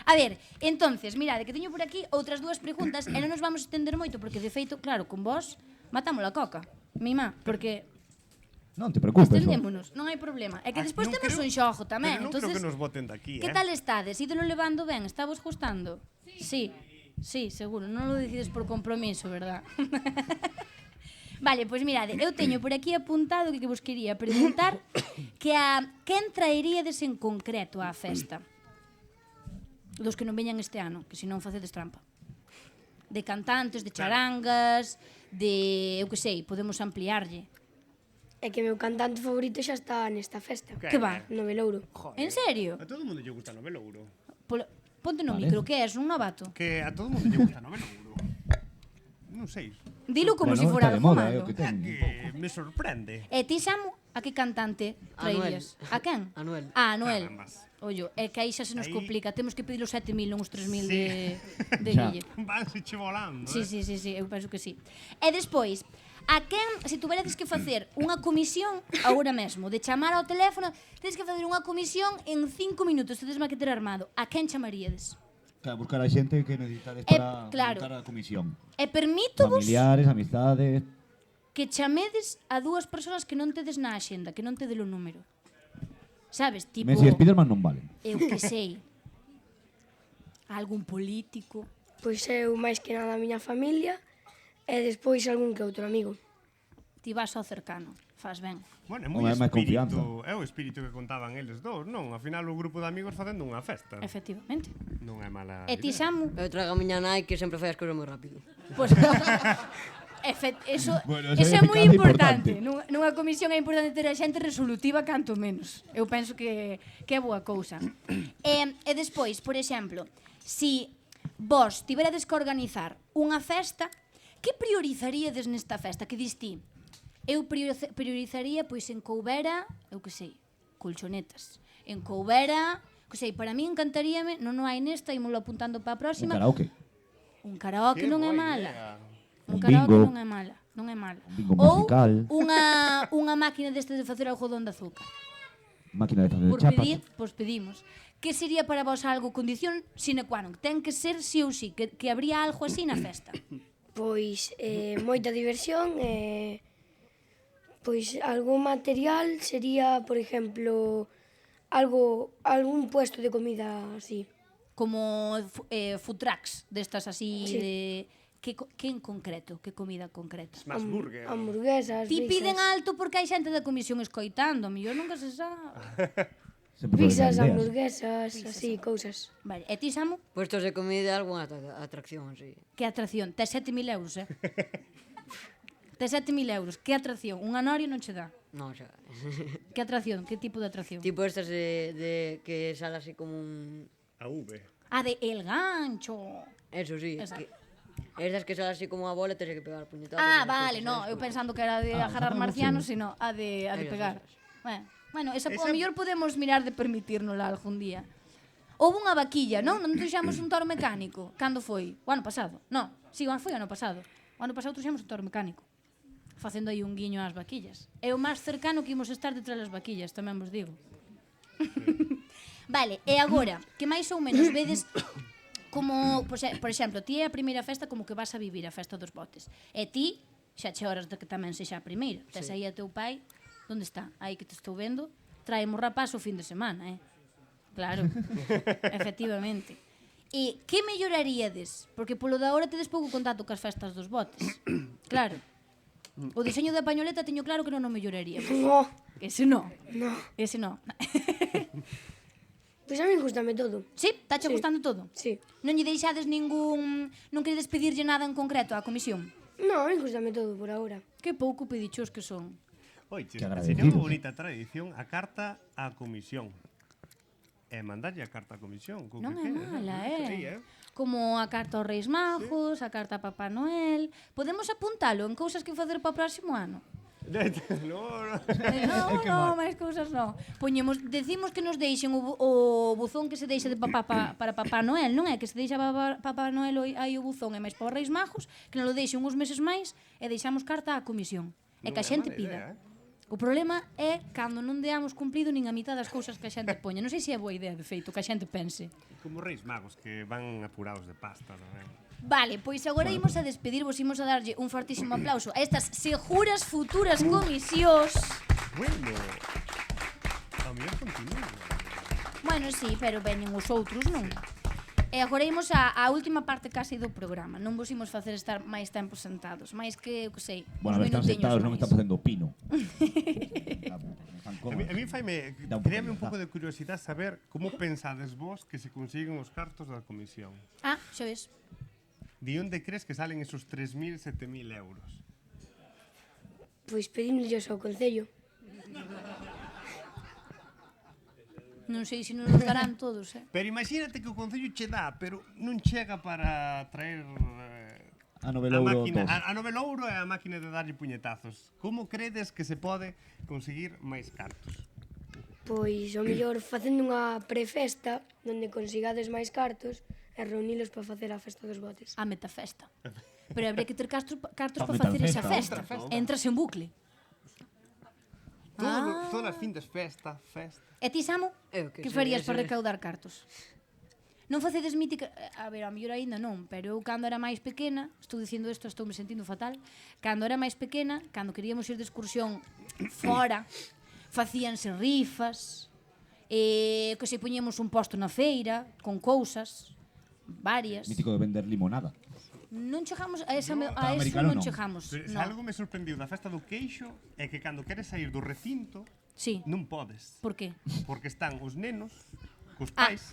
A ver, entonces, mirade, que teño por aquí outras 2 preguntas e non nos vamos a estender moito, porque de feito, claro, con vos matamos a coca, mima, porque Non te preocupes. ó. estendémonos, non hai problema. É que despois non temos creo- un xogo tamén, Pero non creo entonces, que nos voten daqui, que tal estades? Ídelo levando ben? Está vos gustando? Sí, sí, seguro, non lo decides por compromiso, verdad? Vale, pois mirade, eu teño por aquí apuntado que vos quería preguntar que a quen traeríades en concreto á festa? Dos que non veñan este ano, que senón facedes trampa. De cantantes, de charangas, de, eu que sei, podemos ampliarlle. É que meu cantante favorito xa está nesta festa. Que va? Novelouro. En serio? A todo mundo lle gusta Novelouro. Ponte no Vale. micro, que és un novato? Que a todo mundo lle gusta Novelouro. Non sei. Dilo como Bueno, se fora está de algo moda, malo. o que ten. Que me sorprende. E ti, Samu, a que cantante traerías? A quen? Anuel. A Anuel. Carambas. Ollo, é que aí xa se nos Aí- complica. Temos que pedir os 7.000, non os 3.000 Sí. de Xa. Guille. Vanse che volando, Sí, sí, sí, sí, eu penso que sí. E despois, A quen, se tuveredes que facer unha comisión agora mesmo, de chamar ao teléfono, tedes que facer unha comisión en 5 minutos, tedes maqueter armado. A quen chamaríades? Claro, buscar a xente que necesitades para claro. montar a comisión. E permítevos Familiares, amistades... que chamedes a 2 persoas que non tedes na axenda, que non tedes o número. Sabes, tipo... Messi e Spiderman non valen. Eu que sei. Algún político. Pois eu máis que nada a miña familia e despois algún que outro amigo. Ti vas ao cercano, faz ben. Bueno, é Home, é máis confianza. é o espírito que contaban eles dous, non? Ao final o grupo de amigos facendo unha festa. Efectivamente. Non é mala E ti, idea. Samu? Eu trago a miña nai que sempre fai as cousas moi rápido. Pois... eso, Bueno, eso esa é moi eficacia importante. importante. Nunha comisión é importante ter a xente resolutiva canto menos. Eu penso que é boa cousa. E despois, por exemplo, si vos tiverades que organizar unha festa, que priorizaríades nesta festa? Que dis ti? Eu priorizaría pois en coubera, eu que sei, colchonetas. En coubera, que sei, para mí encantaríame, non hai nesta, ímolo apuntando para a Un próxima. karaoke. Un karaoke Que non é boa mala. idea. Un Un karaoke bingo. non é mala, non é mala. Un bingo Ou musical. unha máquina destas de facer algodón de azúcar. Máquina de facer Por chapas. pedir, pois pedimos. Que sería para vos algo condición sine qua non? Ten que ser sí ou sí, que habría algo así na festa. Pois moita diversión e pois algún material sería, por exemplo, algún puesto de comida así. Como food trucks destas así Sí. de... Que en concreto? Que comida concreta? Smash burger. Hamburguesas, Ti piden pizzas, alto porque hai xente da comisión escoitando, a mellor nunca se sabe. Sempre pizzas, foron ideas. hamburguesas, así, cousas. Vale, e ti, Samu? Puestos de comida, algunha atracción, sí. Que atracción? Tes 7.000 euros, Tes 7.000 euros. Que atracción? Un anorio non che dá. Non, xa. Que atracción? Que tipo de atracción? Tipo estas de que sale así como un... A V. Ah, de El Gancho. Eso sí. Esa. Esas que sale así como a bola, tens que pegar puñetazos. Ah, esas vale, cousas, no, esas eu cousas. pensando que era de agarrar esa marcianos, sí. sino a de Esas, pegar. esas. Bueno, esa, o mellor podemos mirar de permitírnosla algún día. Houve unha vaquilla, non? Non trouxemos un toro mecánico. Cando foi? O ano pasado? Non, si, foi o ano pasado. O ano pasado trouxemos un toro mecánico. Facendo aí un guiño ás vaquillas. É o máis cercano que imos estar detrás das vaquillas, tamén vos digo. Vale, e agora, que máis ou menos vedes como, por exemplo, ti é a primeira festa como que vas a vivir a festa dos botes. E ti, xa che horas de que tamén sexa a primeira. Tes aí a teu pai, onde está? Aí que te estou vendo, traemos rapaz o fin de semana, Claro, efectivamente. E que melloraríades? Porque polo da hora tedes pouco contacto cas festas dos botes. Claro. O diseño da pañoleta teño claro que non o melloraríamos. No, Ese non. no. Ese non. Pois a mí gustame todo. Sí, tache Sí. gustando todo? Sí. Non lle deixades ningún... Non queredes pedirlle nada en concreto á comisión? No, a mí gustame todo por agora. Que pouco pedichos que son. Oiche, Que sería agradecidos. unha bonita tradición a carta á comisión. E mandarlle a carta á comisión. co Non que é queres, mala, Sí, Como a carta aos Reis Magos, a carta a Papá Noel... Podemos apuntalo en cousas que facer para o próximo ano? No, no. Non, máis cousas non. Decimos que nos deixen o buzón que se deixa de para Papá Noel, non é? Que se deixa para Papá Noel aí o buzón e máis para os Reis Magos, que nos lo deixen uns meses máis e deixamos carta á comisión. E que a Non é xente mala pida. idea, O problema é cando non deamos cumplido nin a mitad das cousas que a xente poña. Non sei se é boa idea, de feito, que a xente pense. Como Reis Magos que van apurados de pasta tamén. Vale, pois agora imos a despedirvos, imos a darlle un fortísimo aplauso a estas seguras futuras comisións. Bueno, a mellor continúa. Bueno, sí, pero veñen os outros, non? E agora imos á última parte casi do programa. Non vos imos facer estar máis tempo sentados, máis que, que sei, Bueno, a uns ver, están minutiños sentados, non me máis. están facendo pino. A mí faime, Dá un pouco créame de un pouco de curiosidade saber como pensades vos que se consiguen os cartos da comisión. Ah, xa ves. De onde crees que salen esos 3.000, 7.000 euros? Pois pedímoslle ao Concello. Non sei se nos os darán todos, Pero imagínate que o Concello che dá, pero non chega para traer A novelouro máquina, tos. a novelouro e a máquina de darlle puñetazos. Como credes que se pode conseguir máis cartos? Pois o mellor facendo unha prefesta onde consigades máis cartos e reunilos para facer a festa dos botes. A metafesta. Pero habría que ter cartos para aumentar a facer esa festa. festa. Entras en bucle. Todas as findes festa. E ti, Samu, Eu que que sei, farías ese- para recaudar cartos? Non facedes mítica... A ver, a mellor aínda non, pero eu cando era máis pequena, estou dicindo isto, estou me sentindo fatal, cando era máis pequena, cando queríamos ir de excursión fora, facíanse rifas, que se poñíamos un posto na feira, con cousas, varias. Mítico de vender limonada. Non chegamos a esa, No, a eso americano non non. chegamos. Pero se No. algo me sorprendiu da festa do queixo é que cando queres sair do recinto Sí. non podes, Por qué? porque están os nenos cos pais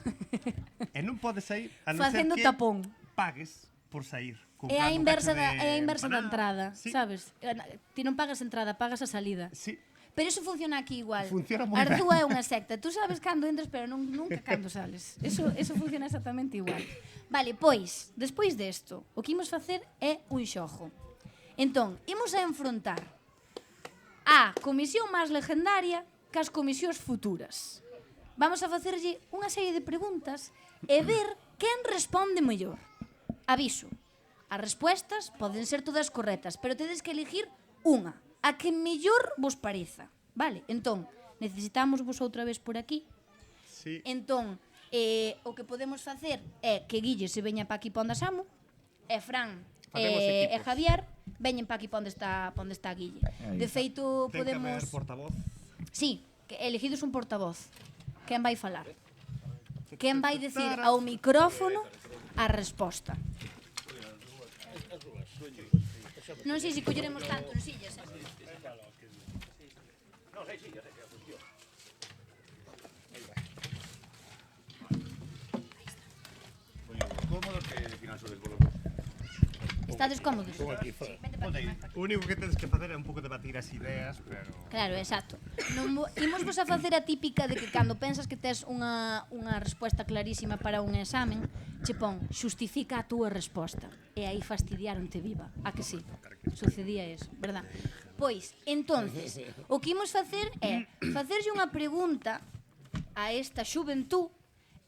e non podes sair a non ser Facendo que tapón. pagues por sair. Con É a cada inversa cacho da, é a inversa da empanada. entrada, Sí. sabes? Ti non pagas a entrada, pagas a salida. Sí. Pero eso funciona aquí igual. Funciona moi Arzúa é unha secta. Tú sabes cando entras, pero nunca cando sales. Eso funciona exactamente igual. Vale, pois, despois desto, o que imos facer é un xogo. Entón, imos a enfrontar a comisión máis legendaria cas comisións futuras. Vamos a facerlle unha serie de preguntas e ver quen responde mellor. Aviso, as respuestas poden ser todas correctas, pero tedes que elegir unha, a que mellor vos pareza. Vale, entón, necesitamos vos outra vez por aquí. Sí. Entón, o que podemos facer é que Guille se veña pa aquí pa onde Samu, e Fran Facemos e equipos. Javier veñen pa aquí pa onde está Guille. Aí De está. feito, Ten que haber podemos... portavoz. Sí, que elegidos un portavoz. Quen vai falar? Quen vai dicir ao micrófono a resposta? Non sei se colleremos tanto en sillas, Cómodos que al final sodes vos los dos. Estades cómodos? O único que tedes que facer é un pouco debatir as ideas, pero... Claro, exacto. Imos vos a facer a típica de que cando pensas que tes unha resposta clarísima para un examen, che pon, xustifica a túa resposta. E aí fastidiaronte viva. A que sí? Sucedía eso, verdad? Pois, entonces, o que imos facer é facerlle unha pregunta a esta xuventú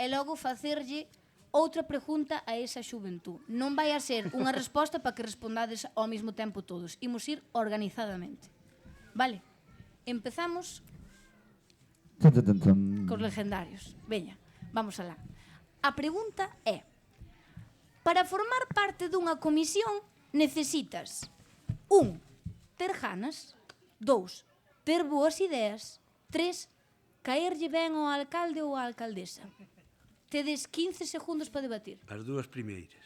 e logo facerlle outra pregunta a esa xuventú. Non vai a ser unha resposta para que respondades ao mesmo tempo todos. Imos ir organizadamente. Vale? Empezamos cos legendarios. Veña, vamos alá. A pregunta é: para formar parte dunha comisión necesitas 1. Ter ganas, 2. Ter boas ideas, 3. Caerlle ben ao alcalde ou á alcaldesa. Tedes 15 segundos para debatir. As dúas primeiras.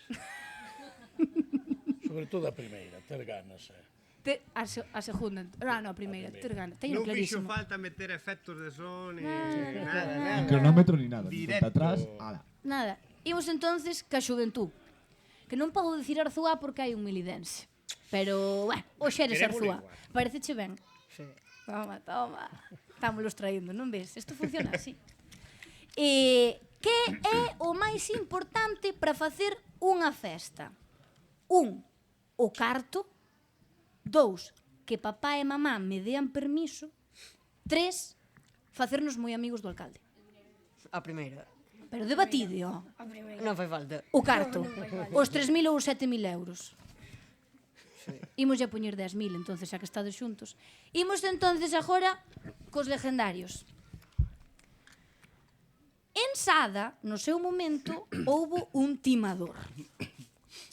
Sobre todo a primeira, ter ganas. A segunda. No, a primeira. Ter ganas. Teño Non fixo clarísimo. falta meter efectos de son Ni nada. cronómetro ni nada. Ni Directo. cuenta atrás. Ala. Nada. Imos entonces ca xuventú. Que non podo dicir Arzúa porque hai un milidense. Pero, bueno, hoxe eres Arzúa. Pareceche ben? Sí. Toma, toma. Estámolos traíndo, non ves? Isto funciona así. Que é o máis importante para facer unha festa? 1. O carto. 2. Que papá e mamá me dean permiso. 3. Facernos moi amigos do alcalde. A primeira. Pero debatide, ó. Non fai falta. O carto. Os 3.000 ou os 7.000 euros. Imos a poñer 10.000, entonces, xa que estades xuntos. Imos entonces agora cos legendarios. En Sada, no seu momento, houbo un timador.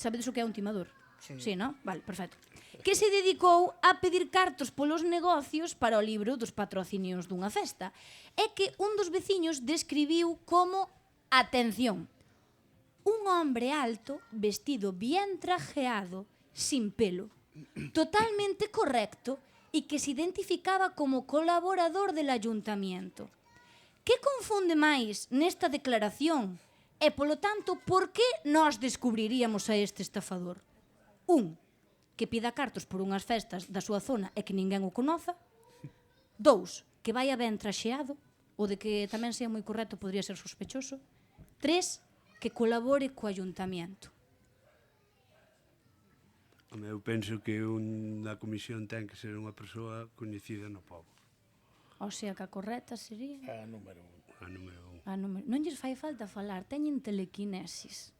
Sabedes o que é un timador? Sí, non? Vale, perfecto. Que se dedicou a pedir cartos polos negocios para o libro dos patrocinios dunha festa. É que un dos veciños describiu como, atención, un hombre alto, vestido bien trajeado, sin pelo, totalmente correcto y que se identificaba como colaborador del ayuntamiento. Que confunde máis nesta declaración? E, polo tanto, por que nós descubriríamos a este estafador? 1. Que pida cartos por unhas festas da súa zona e que ninguén o conoza. 2. Que vaya ben traxeado, ou de que tamén sea moi correcto podría ser sospechoso. 3. Que colabore co ayuntamiento. Home, eu penso que unha comisión ten que ser unha persoa coñecida no pobo. O sea, que a correcta sería... A número 1. A número 1. Non lles fai falta falar, teñen telequinesis.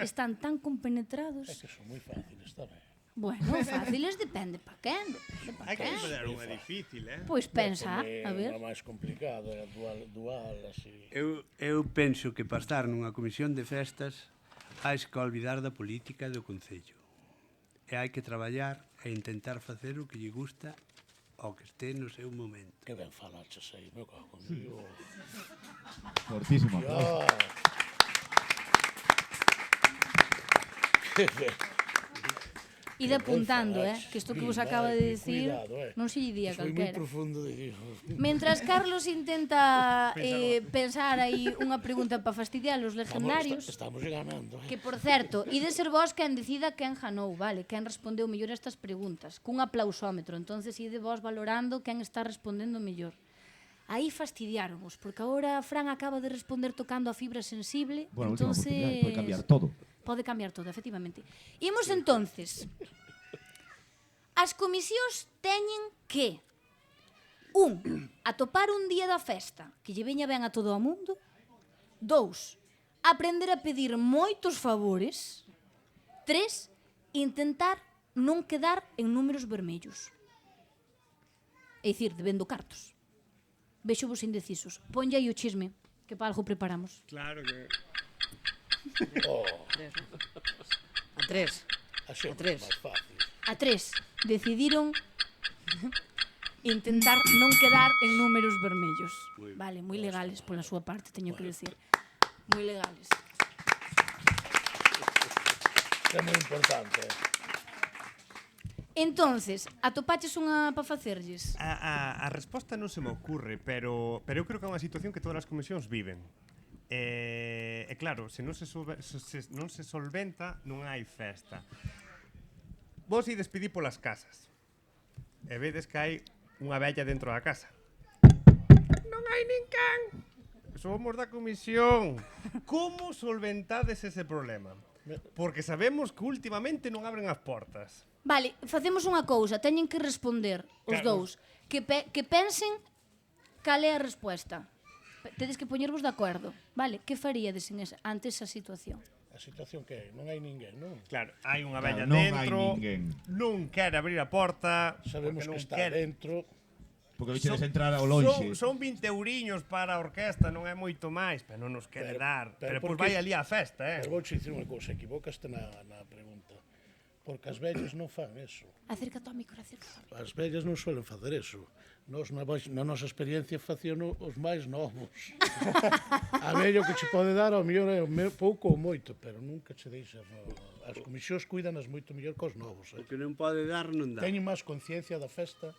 están tan É compenetrados. que son moi fáciles tamén. Bueno, fáciles depende pa quen. Depende pa Hai que quen. fazer unha difícil, Pois pensa, a ver. Unha máis complicada, é dual, así. Eu penso que para estar nunha comisión de festas hai que olvidar da política do Concello. E hai que traballar e intentar facer o que lle gusta ao que este no seu momento. Que ben falaches aí, meu cago conmigo. Fortísimo aplauso. Ide apuntando, que isto que vos acaba de dicir Cuidado, non se lle di a Foi moi calquera. profundo de Mentras Carlos intenta pensar aí unha pregunta para fastidiar os legendarios, Estamos ganando, que por certo, ide ser vos quen decida quen ganou, vale? Quen respondeu mellor a estas preguntas, cun aplausómetro, entonces ide vos valorando quen está respondendo mellor. Aí fastidiáramos, porque agora Fran acaba de responder tocando a fibra sensible, Bueno, última entonces oportunidade, pode cambiar todo. Pode cambiar todo, efectivamente. Imos entonces. As comisións teñen que 1. Atopar un día da festa que lle veña ben a todo o mundo. 2. Aprender a pedir moitos favores. 3. Intentar non quedar en números vermellos. É dicir, debendo cartos. Vexo vos indecisos. Ponlle aí o chisme, que para algo preparamos. Claro que... A 3. Así é A tres. máis fácil. A 3 decidiron intentar non quedar en números vermellos. Vale, moi legales pola súa parte, teño que decir. Moi legales. É moi importante. Entonces, atopaches unha para facerlles? A resposta non se me ocurre, pero eu creo que é unha situación que todas as comisións viven. E claro, se non se solventa, non hai festa. Vos ides pedir polas casas e vedes que hai unha vella dentro da casa. Non hai ninguén. Somos da comisión. Como solventades ese problema? Porque sabemos que últimamente non abren as portas. Vale, facemos unha cousa, teñen que responder os Claro. dous. Que pensen cal é a resposta. Tedes que poñervos de acordo, vale? Que faríades ante esa situación? A situación que é? Non hai ninguén, non? Claro, hai unha Claro, vella non hai dentro, ninguén. non quere abrir a porta, Sabemos porque que non está quere. dentro. Porque vichedes entrar ao lonxe. Son 20 euriños para a orquesta, non é moito máis, pero non nos quere dar. Pero por pois vai que- ali á festa, Pero vou dicir unha cousa, equivocaste na pregunta. Porque as vellas non fan eso. Acércate ao micro, acércate ao micro. As vellas non suelen facer eso. Nos na nosa experiencia facían os máis novos. A vello que che pode dar ao mellor é pouco ou moito, pero nunca che deixa. As comisións cuidanas moito mellor cos novos. O que non pode dar, non dá. Teñen máis conciencia da festa,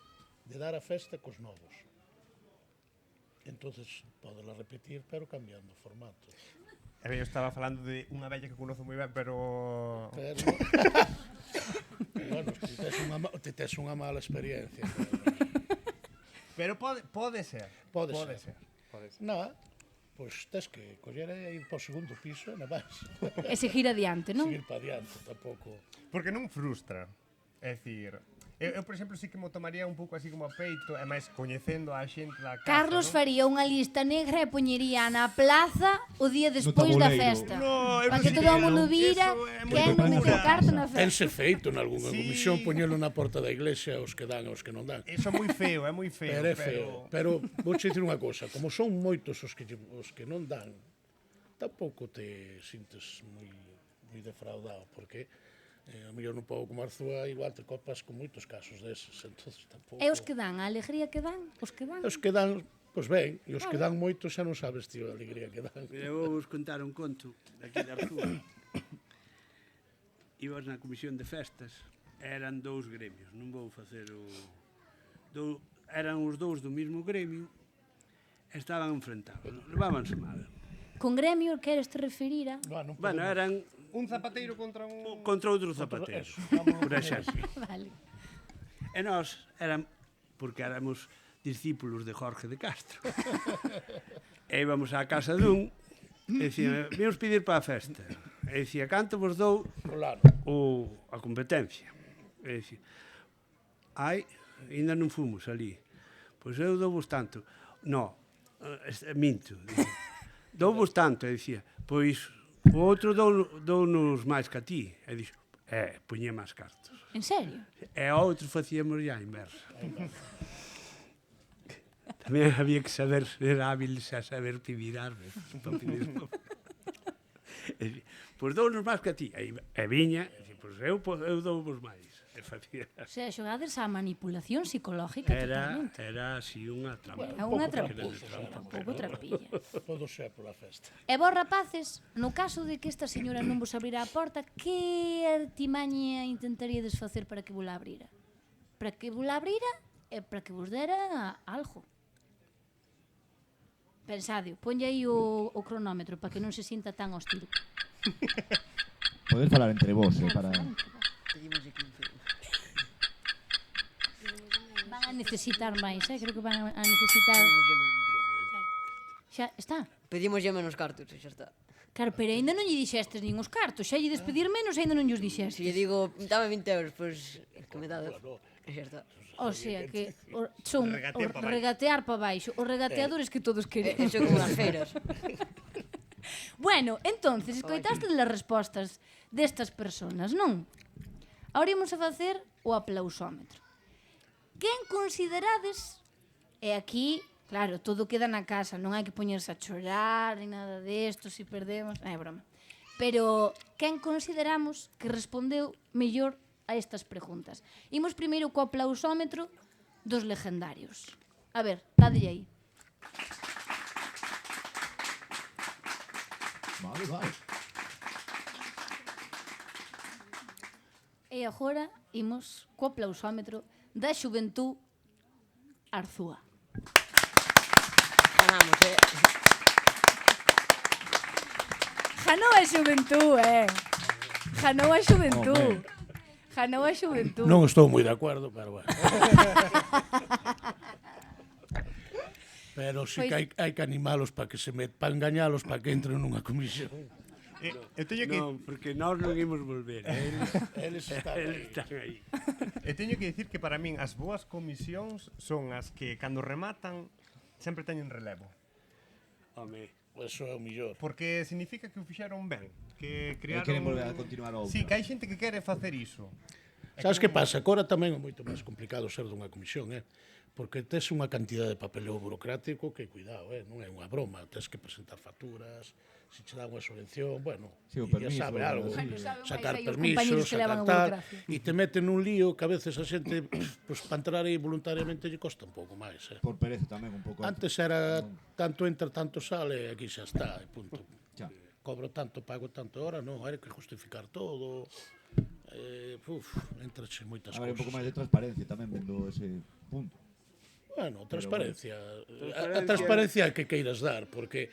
de dar a festa cos novos. Entonces, podela repetir, pero cambiando o formato. eu estaba falando de unha vella que conozo moi ben, pero... Pero, bueno, ti tes unha mala experiencia. Pero pode ser. Pode Pode ser. ser. Nada, pois tes que coller e ir para o segundo piso e nada máis. E seguir adiante, non? Seguir para adiante, tampouco. Porque non frustra. É dicir, eu por exemplo, sí que me tomaría un pouco así como a peito, e máis coñecendo a xente da casa, Carlos non? faría unha lista negra e poñería na plaza o día despois da tabuleiro. festa. No, eu Para non que sei todo o que mundo non. vira Eso é moi quen non meteu locura. carta na festa. Tense feito nalgúnha Sí. comisión poñelo na porta da iglesia os que dan e os que non dan. Eso é moi feo, é moi feo. Pero é feo. Pero vou che dicir unha cousa, como son moitos os que non dan, tampouco te sintes moi defraudado, porque a mellor no pobo como Arzúa igual te copas con moitos casos deses, entonces tampouco. E os que dan, a alegría que dan, os que dan. Os que dan, pois ben, e os que dan moito xa non sabes, tío, a alegría que dan. Eu vou vos contar un conto daqui de Arzúa. Ibas na comisión de festas, eran dous gremios, non vou facer o... eran os dous do mesmo gremio, estaban enfrentados, levábanse mal. Con gremio queres te referir a... Non Bueno, eran Un zapateiro contra un... contra outro zapateiro, Eso, vamos por con exemplo. Vale. E nós porque éramos discípulos de Jorge de Castro. E íbamos á casa dun, e dicía, vimos pedir para a festa. E dicía, canto vos dou Fulano. a competencia? E dicía, ainda non fomos ali. Pois eu dou vos tanto. No, minto. Dou vos tanto, e dicía, pois O outro dou-nos máis que a ti. E dixo, puñe máis cartos. En serio? E o outro facíamos a inversa. Tamén había que saber ser hábiles a saber pedir as veces. Pois dou-nos máis que a ti. E viña, e pois eu dou-vos máis. E facía. O sea, xogades a manipulación psicológica totalmente. Era así unha trampa. É unha trampilla, un pouco trampilla. Todo xa pola festa. E vos, rapaces, no caso de que esta señora non vos abrira a porta, que artimaña intentaríades facer para que vos la abrira? Para que vos la abrira e para que vos dera algo. Pensadio, ponlle aí o cronómetro para que non se sinta tan hostil. Podes falar entre vos, para... Pedimos de 15. Van a necesitar máis, creo que van a necesitar... Xa está. Pedimos ya menos cartos, xa está. Claro, pero ainda non lle dixestes nin os cartos, xa lle despedir menos ainda non lle os dixestes. Se lle digo, dame 20 euros, pois que me dá 10. Xa está. O sea, que son regatear para baixo, os regateadores que todos queremos. Eso como las feiras. Bueno, entonces, escoitaste as respostas destas personas, non? Ahora imos a facer o aplausómetro. Quen considerades, e aquí, claro, todo queda na casa, non hai que poñerse a chorar, ni nada desto, se perdemos, é broma. Pero, quen consideramos que respondeu mellor a estas preguntas? Imos primeiro co aplausómetro dos legendarios. A ver, dadelle aí. Vale. E agora imos co aplausómetro da Xuventú Arzúa. Ganamos, Janou a Xuventú, Janou a Xuventú. Janou a Xuventú. Non estou moi de acordo, pero bueno. Pero sí que hai que animalos para que se para engañalos para que entren nunha comisión. Eu teño que... Non, porque nós non imos volver. Eles están aí. Eu teño que dicir que para min as boas comisións son as que cando rematan sempre teñen relevo. Home, Eso é o millor. Porque significa que o fixeron ben, que crearon... queren volver a continuar outra. Sí, que hai xente que quere facer iso. Sabes que pasa? Agora tamén é moito máis complicado ser dunha comisión, porque tes unha cantidade de papeleo burocrático que, cuidado, non é unha broma. Tes que presentar facturas, se che dan unha subvención, bueno, sí, o ya permiso, sabe algo, sí. sacar Aí os permisos, compañeros que levan sacar a tal, burocracia. e te meten nun lío que a veces a xente, pues, para entrar aí voluntariamente lle costa un pouco máis. Por pereza tamén un pouco. Antes era tanto entra, tanto sale, aquí xa está, e punto. Xa. Cobro tanto, pago tanto, ahora non, hai que justificar todo. Entrache moitas Haber un pouco máis cousas. de transparencia tamén vendo ese punto. Bueno, transparencia. A transparencia que queiras dar, porque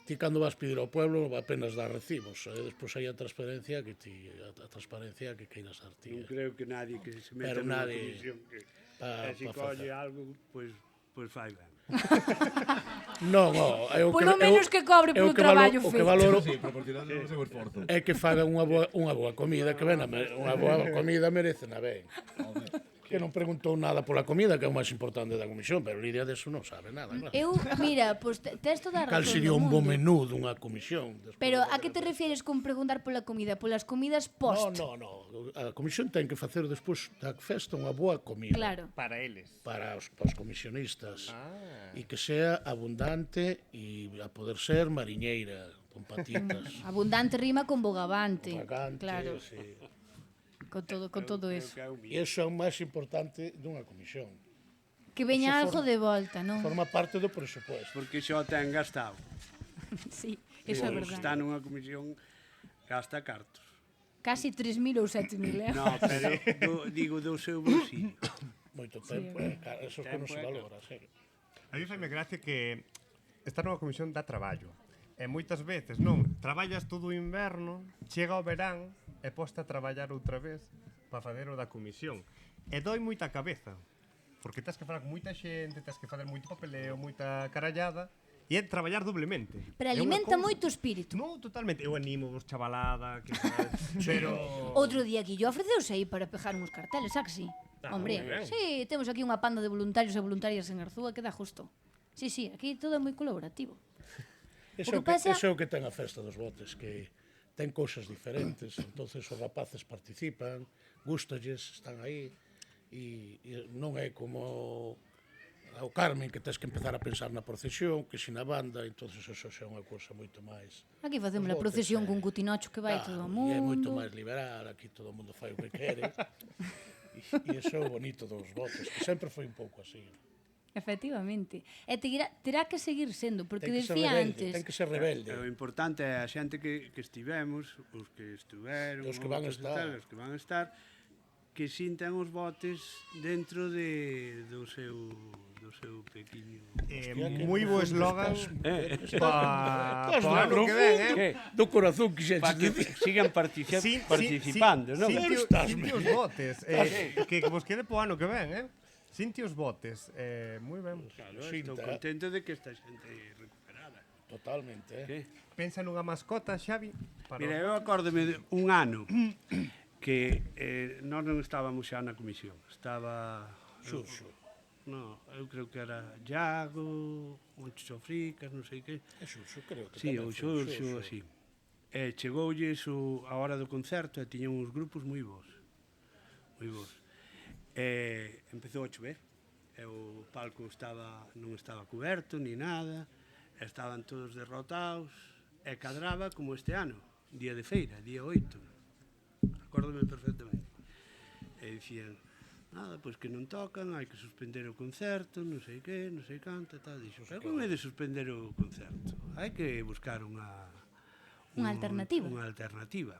ti cando vas pedir ao pueblo apenas dar recibos. Despois hai a transparencia que ti a transparencia que queiras dar ti. non creo que nadie que se meta Pero nunha nadie comisión que se pa colle facer. algo, pois fai ben. Non, Polo menos que cobre polo traballo o que feito. valoro Sí, proporcionando o seu esforzo. é que fagan unha boa comida, que ben, unha boa comida merece na ben. Que non preguntou nada pola comida, que é o máis importante da comisión, pero Lidia deso non sabe nada, claro. Eu, mira, pois tes toda a Cal razón sería do un bo mundo. menú dunha comisión? Pero a que te refieres con preguntar pola comida? Polas comidas post? No. A comisión ten que facer despois da festa unha boa comida. Claro. Para eles. Para os comisionistas. E que sea abundante e a poder ser mariñeira, con patitas. Abundante rima con bogavante. Vagante, Claro, sí. con todo eso. E iso é o máis importante dunha comisión. Que veña Eso algo de volta, non? Forma parte do presupuesto. Porque xa o ten gastado. Sí, eso é Pois está verdade. nunha comisión, gasta cartos. Casi 3.000 ou 7.000 euros. No, pero digo do seu bolsillo. Moito tempo, eso que non se valora, serio. A mí faime gracia que estar nunha comisión dá traballo. E moitas veces, non, traballas todo o inverno, chega o verán e posta a traballar outra vez para facer o da comisión. E doi moita cabeza, porque tens que falar con moita xente, tens que facer moito papeleo, moita carallada, e é traballar doblemente. Pero É unha alimenta cousa- moito o espírito. Non, totalmente. Eu animo vos chavalada, que pero... Outro día que yo ofreceuse aí para pejar uns carteles, sabe que sí? Hombre, moi ben. sí, temos aquí unha panda de voluntarios e voluntarias en Arzúa que dá justo. Sí, aquí todo é moi colaborativo. Eso O que pasa- é o que ten a festa dos botes, que ten cousas diferentes, entonces os rapaces participan, gustalles, están aí, e non é como o Carmen, que tens que empezar a pensar na procesión, que si na banda, entonces eso xa é unha cousa moito máis... Aquí facemos a Os botes, procesión cun cutinocho que vai todo o mundo. E é moito máis liberal, aquí todo o mundo fai o que quere. E iso é o bonito dos botes, que sempre foi un pouco así. Efectivamente. E terá que seguir sendo, porque Ten que ser decía rebelde, antes... ten que ser rebelde. O importante é a xente que estivemos, os que estuveron, Os que van a outros e estar. tal, os que van a estar, que sintan os botes dentro do seu pequeño... Moi bo eslogan para o Estás ano que ven, Que? Do corazón que xa Para que sigan participando, non? Sinti os botes, que vos quede po ano que ven, Sinti os botes, moi ben. Claro, Sinta. estou contento de que esta xente recuperada. Totalmente, Que? Pensa nunha mascota, Xavi? Mira, eu acórdome de un ano que nós non estábamos xa na comisión. Estaba... Xurxo. No, eu creo que era Iago, Moncho Fricas, non sei que. É Xurxo, creo que Sí, tamén o foi Xurxo, así. E chegoulles a hora do concerto e tiñan uns grupos moi bons. Moi bons. E empezou a chover. E o palco non estaba coberto, ni nada. Estaban todos derrotados. E cadraba como este ano, día de feira, día 8. Acórdome perfectamente. E dicían, nada, pois que non tocan, hai que suspender o concerto, non sei que, non sei canto, tal. Dixo, pero como é de suspender o concerto? Hai que buscar unha alternativa. Unha alternativa.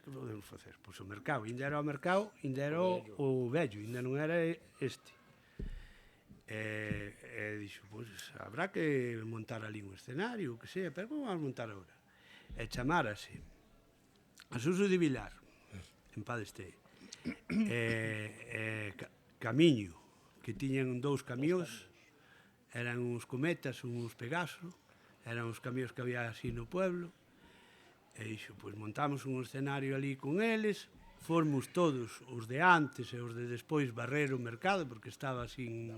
Que podemos facer? Pois o mercado, ainda era o mercado, ainda era o vello, ainda non era este. Dixo, pois habrá que montar ali un escenario, que sea, pero como vamos montar agora? E chamárase a Suso de Vilar, en paz este, Camiño, que tiñan 2 camións, eran uns cometas, uns Pegaso, eran os camións que había así no pueblo, e dixo, pois montamos un escenario ali con eles, formos todos os de antes e os de despois barrer o mercado, porque estaba sin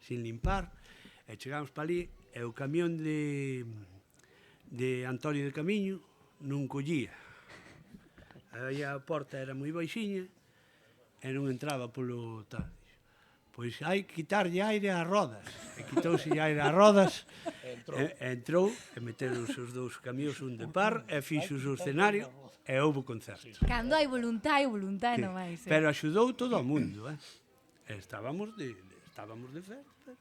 limpar, e chegamos para ali, e o camión de Antonio de Camiño non collía. Aí a porta era moi baixiña e non entraba polo tal. Pois hai que quitarlle aire ás rodas. E quitouse aire ás rodas, e entrou, e meteron os seus 2 camións un de par, e fixo o seu escenario, e houve concerto. Cando hai voluntad non máis. Pero axudou todo o mundo, E estábamos de festa.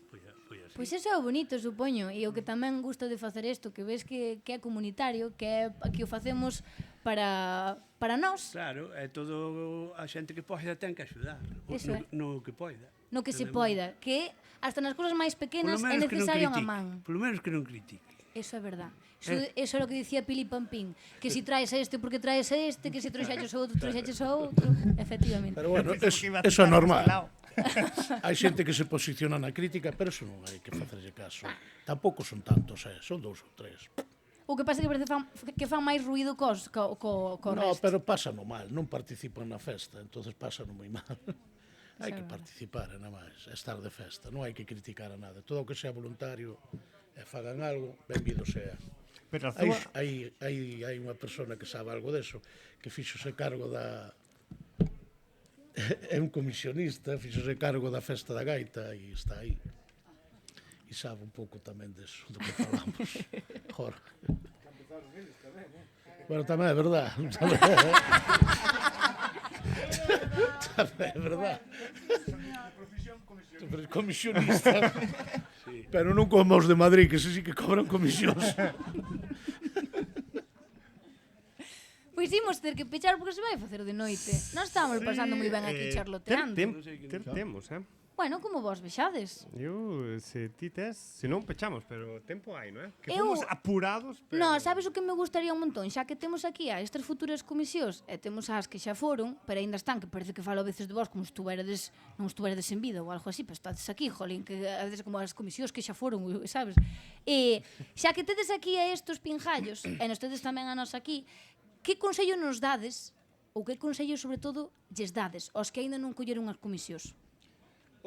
Foi así. Pois eso é o bonito, supoño, e o que tamén gusta de facer isto, que ves que é comunitario, que o facemos para nós. Claro, é todo a xente que poida ten que axudar. Eso é. No que poida. No que se poida, que hasta nas cousas máis pequenas é necesario unha man. Polo menos que non critique. Eso é verdad. Eso é o que dicía Pili Pampín, que si traes a este porque traes a este, que si trouxeches o outro, trouxeches o outro, efectivamente. Pero bueno, eso é normal. Hai xente que se posiciona na crítica, pero eso non hai que facerlle caso. Tampouco son tantos, son 2 ou 3. O que pasa é que parece que fan máis ruído co No, resto. pero pásano mal, non participan na festa, entonces pásano moi mal. Hai que participar, nada máis, estar de festa, non hai que criticar a nada. Todo o que sea voluntario e fagan algo, benvido sea. Pero Hai unha persona que sabe algo deso, que fixose cargo da... É un comisionista, fixose cargo da festa da gaita e está aí. E sabe un pouco tamén deso, do que falamos. Jorge. Bueno, tamén é verdad. Tamén é verdad. Comisionista. Pero non como os de Madrid, que sí que cobran comisións. Pois imos ter que pechar porque se vai facer de noite. Nós estábamos pasando moi ben aquí charloteando. Temos, Bueno, como vos vexades. Se ti tes, se non pechamos, pero tempo hai, non é? Que Eu- fomos apurados, pero... No, sabes o que me gustaría un montón? Xa que temos aquí a estas futuras comisións e temos as que xa foron, pero aínda están, que parece que falo a veces de vos como estuverades, non estuverades en vida ou algo así, pero estades aquí, jolín, que a veces como as comisións que xa foron, sabes? E xa que tedes aquí a estos pinjallos, e nos tedes tamén a nós aquí, que consello nos dades, ou que consello, sobre todo, lles dades aos que aínda non colleron as comisións?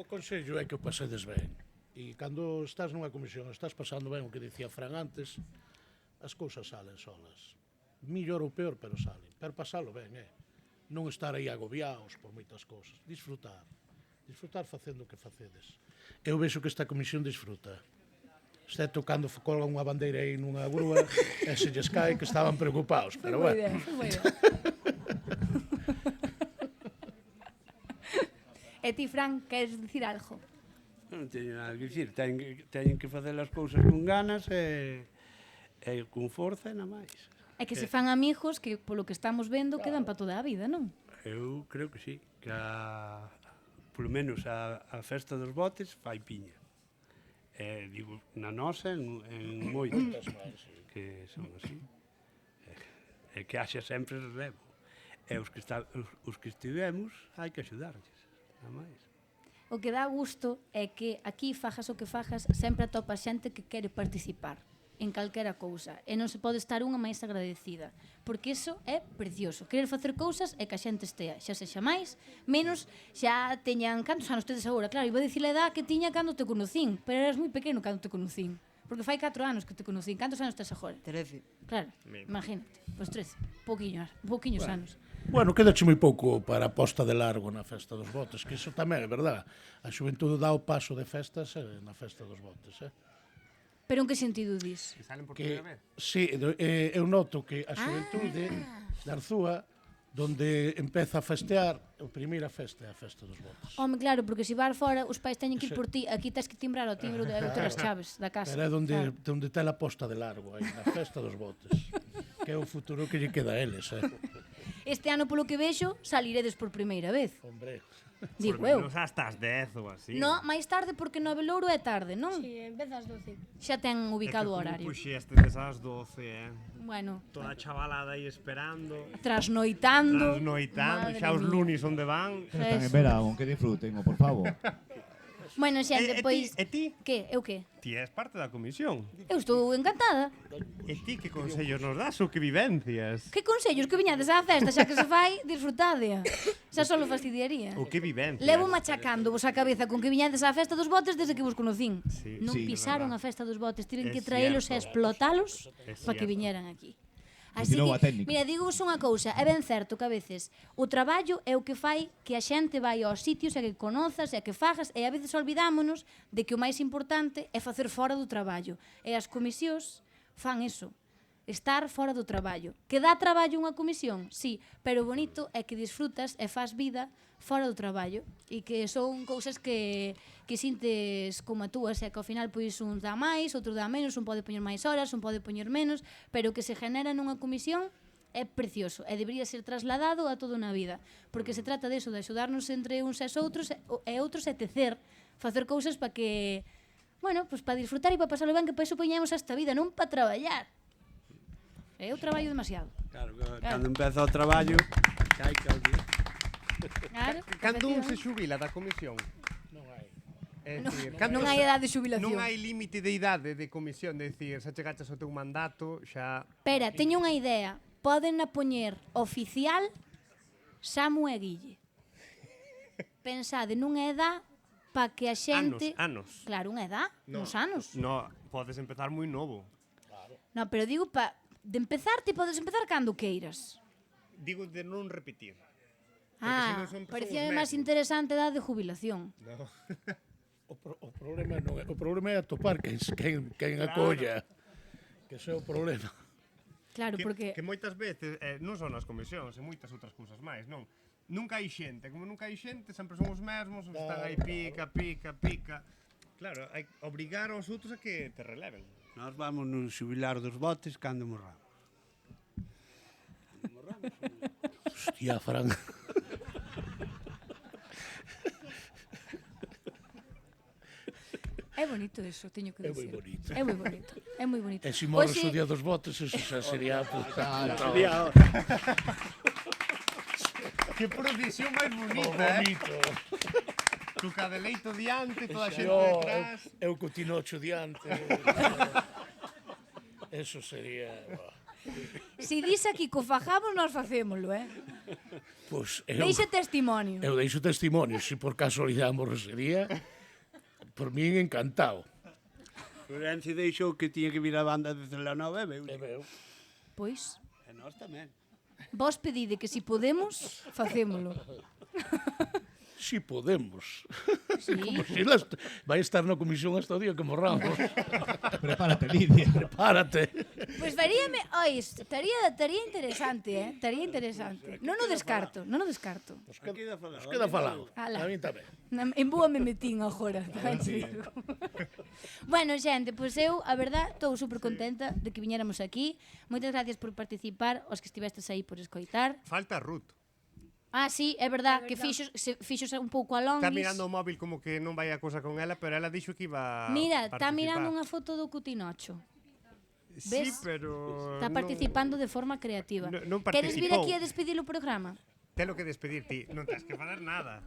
O consello é que o pasedes ben. E cando estás nunha comisión, estás pasando ben o que dicía Fran antes, as cousas salen solas. Millor ou peor, pero salen. Pero pasalo ben, non estar aí agobiados por moitas cousas. Disfrutar. Disfrutar facendo o que facedes. Eu vexo que esta comisión disfruta. Excepto cando colgan unha bandeira aí nunha grúa e se lles cae que estaban preocupados. Pero Moi bueno. ben, foi moi ben. E ti, Fran, queres dicir algo? Non teño nada que dicir, teñen que facer as cousas con ganas e con forza e nada máis. É que se fan amigos que, polo que estamos vendo, quedan para toda a vida, non? Eu creo que sí, que polo menos a festa dos botes fai piña. Digo, na nosa, en moitas que son así. E que haxa sempre relevo. E os que estivemos, hai que axudarlles, nada máis. O que dá gusto é que aquí fajas o que fajas sempre atopas xente que quere participar en calquera cousa e non se pode estar unha máis agradecida porque iso é precioso, querer facer cousas e que a xente estea, xa sexa máis menos, xa teñan cantos anos tedes agora, claro, iba a dicir a edad que tiña cando te conocín, pero eras moi pequeno cando te conocín porque fai 4 anos que te conocín, cantos anos tes agora? 13. Claro, imagínate, pois 13, pouquiños anos. Bueno, quedache moi pouco para a posta de largo na festa dos botes, que iso tamén é verdad. A xuventude dá o paso de festas na festa dos botes, Pero en que sentido dis? Que salen por que, primeira vez. sí, eu noto que a xuventude de Arzúa, donde empeza a festear, a primeira festa é a festa dos botes. Home, claro, porque se vas fora, os pais teñen que ir por ti, aquí tens que timbrar o timbre e ter as chaves da casa. Pero é Claro. donde ten a posta de largo, aí, na festa dos botes, que é o futuro que lle queda a eles, Este ano, polo que vexo, saliredes por primeira vez. Hombre, Digo Por eu. menos hasta as 10 ou así. No, máis tarde porque Nove Louro é tarde, non? Sí, empeza ás 12. Xa ten ubicado o horario. Puxeste desas 12, Bueno, Toda a chavalada aí esperando. trasnoitando. Trasnoitando, Madre xa os mía. lunis onde van. Están en verán, que disfruten, por favor. Bueno, xente, E pois... ti? Que? Eu que? Ti és parte da comisión. Eu estou encantada. E ti que consellos nos das ou que vivencias? Que consellos que viñades á festa, xa que se fai, disfrutade. Xa só fastidiaría. Ou que vivencias? Levo machacando vos a cabeza con que viñades á festa dos botes desde que vos conocín. Sí, Non sí, pisaron é a festa dos botes, tiven É que traelos e cierto. explotalos É para que cierto. viñeran aquí. Así Continuou a que, técnica. mira, digo unha cousa, é ben certo que a veces o traballo é o que fai que a xente vai aos sitios e que conozas e que fagas e a veces olvidámonos de que o máis importante é facer fora do traballo. E as comisións fan eso, estar fora do traballo. Que dá traballo unha comisión? Sí, pero o bonito é que disfrutas e fas vida fora do traballo e que son cousas que sintes como a túas e que ao final pois un dá máis, outro dá menos, un pode poñer máis horas, un pode poñer menos, pero o que se genera nunha comisión é precioso e debería ser trasladado a toda unha vida, porque se trata deso, de axudarnos entre uns e outros e outros e tecer, facer cousas para que, bueno, pois para disfrutar e para pasarlo ben, que para iso poñemos esta vida, non para traballar. Eu traballo demasiado. Claro, cando empeza o traballo, que hai que olvidar. Claro, Cando un se efectivamente. xubila da comisión? non hai. É Non, dicir, non hai edad de xubilación. Non hai límite de idade de comisión, de dicir, xa chegaches ao teu mandato, xa... Espera, teño unha idea. Poden a poñer oficial Samu e Guille. Pensade nunha edad para que a xente... Anos. Claro, unha edad, uns anos. No, podes empezar moi novo. No, pero digo, de empezar, ti podes empezar cando queiras. Digo de non repetir. Ah, se non son parecía persoas máis mesmo. interesante a edad de jubilación. No. O problema non é, o problema é atopar quen acolla. Que ese é o problema. Claro, porque... Que moitas veces, non son as comisións, e moitas outras cousas máis, non? Nunca hai xente, como nunca hai xente, sempre son os mesmos, os que están aí pica. Claro, hai que obrigar aos outros a que te releven. Nós vamos nos xubilar dos botes cando morramos. Hostia, Fran. É bonito eso, teño que É dicir. moi bonito. É moi bonito. É moi bonito. E se morres Hoxe- o día dos botes, eso xa sería... Que procesión máis bonita, bonito. Tu cadeleito diante, toda a xente Yo, detrás. eu continuo diante. Eso sería... Si dis aquí que o fajamos, nós facémolo, Pues eu, Deixe testimonio. eu deixo testimonio, se por casualidade morres ese día, Por min encantado. Florencio deixou que tiña que vir a banda de Celanova e veu. E veu. Pois, E nós tamén. vos pedide que si podemos, facémolo. Si podemos. Sí. Si las, vai estar na comisión hasta o día que morramos. Prepárate, Lidia. Prepárate. Pois faríame, ois, estaría interesante, Estaría interesante. Non o descarto, non o descarto. Nos queda falado. Ala. A mí tamén. En boa me metín agora, tamén te digo. Bueno, xente, pois eu, a verdad, estou super contenta de que viñéramos aquí. Moitas gracias por participar, os que estivestes aí por escoitar. Falta Ruth. Ah, sí, é verdad, que fixos un pouco a longuis. Está mirando o móvil como que non vai a cosa con ela, pero ela dixo que iba a Mira, está participar. mirando unha foto do Cutinocho. Sí, ves? pero... Está participando de forma creativa. Non Queres vir participou. aquí a despedir o programa? Telo que despedir ti, non tens que falar nada.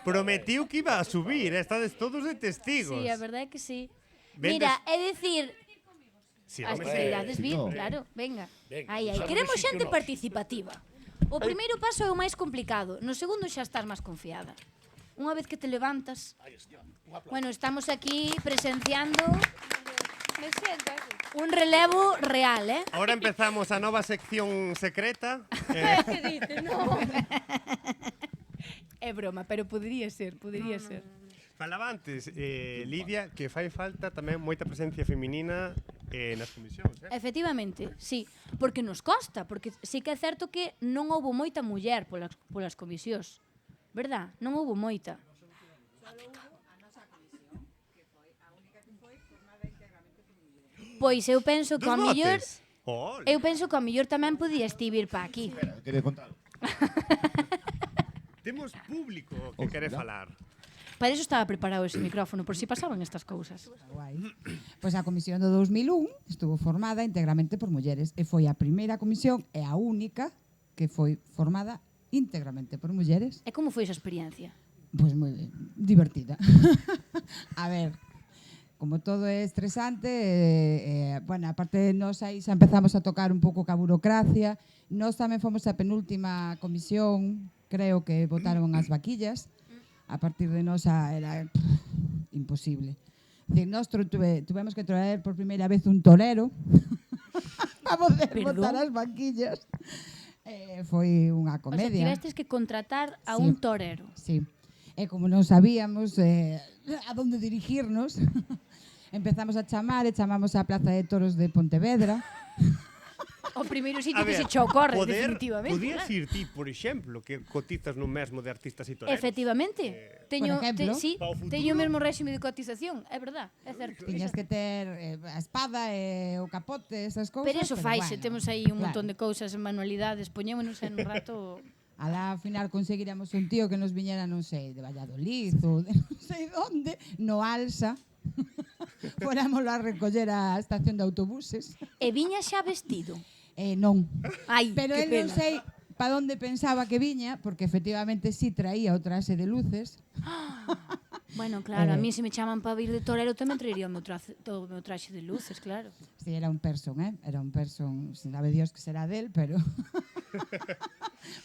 Prometiu que iba a subir, estades todos de testigos. Sí, a verdade é que sí. Vendes- Mira, é dicir, Sí, as home, que irades vir, no. claro, venga. Venga, Aí, sabes queremos que sí que xente nós. participativa. O primeiro paso é o máis complicado, no segundo xa estás máis confiada. Unha vez que te levantas, bueno, estamos aquí presenciando un relevo real, Ahora empezamos a nova sección secreta. Que dices? No. É broma, pero podría ser. Falaba antes, Lidia, que fai falta tamén moita presencia feminina nas comisións. Efectivamente, sí, porque nos costa, porque sí que é certo que non houbo moita muller polas comisións, verdad? Non houbo moita. Pois eu penso que ao mellor tamén podía estivir pa aquí. Quería contar. Temos público que quere falar. Para iso estaba preparado ese micrófono, por si pasaban estas cousas. Guai. Pois a comisión do 2001 estuvo formada integramente por mulleres e foi a primeira comisión e a única que foi formada íntegramente por mulleres. E como foi esa experiencia? Pois moi divertida. A ver, como todo é estresante, bueno, aparte de nós aí xa empezamos a tocar un pouco ca burocracia, nós tamén fomos a penúltima comisión, creo que votaron as vaquillas, a partir de nós era imposible. Es decir, nós tuvemos que traer por primeira vez un torero para poder botar as vaquillas. Foi unha O sea, comedia. tivestes que contratar a Sí. un torero. Sí. E como non sabíamos a donde dirigirnos, empezamos a chamar e chamamos a Plaza de Toros de Pontevedra. O primeiro sitio A que ver, se che ocorre, definitivamente. Podías claro. ir ti, por exemplo, que cotizas no mesmo de artistas e toreros. Efectivamente. Teño, por ejemplo, sí, para o futuro. teño o mesmo réxime de cotización, é verdad, é certo. Tiñas que ter a espada e o capote, esas cousas. Pero eso faixe, bueno, temos aí un montón de cousas, manualidades, poñémonos en un rato... Alá, ao final, conseguiremos un tío que nos viñera, non sei, de Valladolid ou de non sei onde, no Alsa. Fóramoslo a recoller a estación de autobuses. E viña xa vestido. Non. Ai, Pero que él non pena. sei para onde pensaba que viña, porque efectivamente sí traía o traxe de luces. Bueno, claro, a mí se me chaman para vir de torero tamén traería o meu traxe de luces, claro. Sí, era un person, Era un person, sabe Dios que será del, pero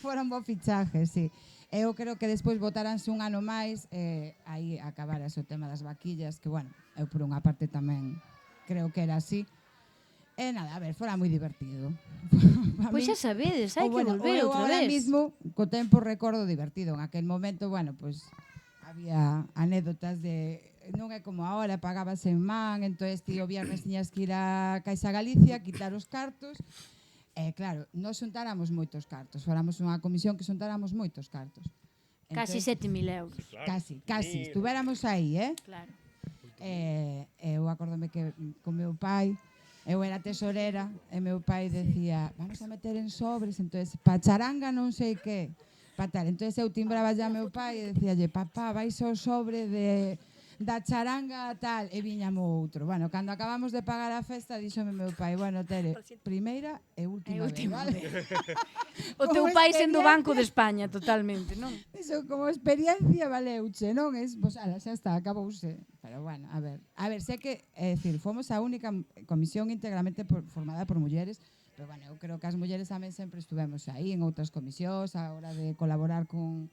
fora un bo fichaje, sí. Eu creo que despois votaranse un ano máis aí acabarase o tema das vaquillas, que, bueno, eu por unha parte tamén creo que era así. E nada, a ver, fora moi divertido. Pois xa sabedes, hai que volver eu outra ahora vez. mismo, co tempo recordo divertido. En aquel momento, bueno, pues había anécdotas de non é como ahora, pagábase en man, entonces ti o viernes tiñas que ir a Caixa Galicia, quitar os cartos. Claro, nós xuntáramos moitos cartos, fóramos unha comisión que xuntáramos moitos cartos. Casi Entonces, 7.000 euros. Casi, estuvéramos aí, Claro. Eu acórdome que con meu pai, eu era tesorera e meu pai decía, vamos a meter en sobres, entonces pa charanga non sei que, pa tal. Entonces eu timbraba ya meu pai e decíalle, papá, vais ao sobre da charanga tal, e viñamo outro. Bueno, cando acabamos de pagar a festa, díxome meu pai, bueno, Tere, primeira e última vez, vale? O teu Como pai sendo experiencia. Banco de España, totalmente, non? Iso como experiencia valeuche, non? Pois, ala, xa está, acabouse. Pero bueno, a ver, sé que, é dicir, fomos a única comisión íntegramente formada por mulleres, pero bueno, eu creo que as mulleres tamén sempre estuvemos aí en outras comisións, a hora de colaborar con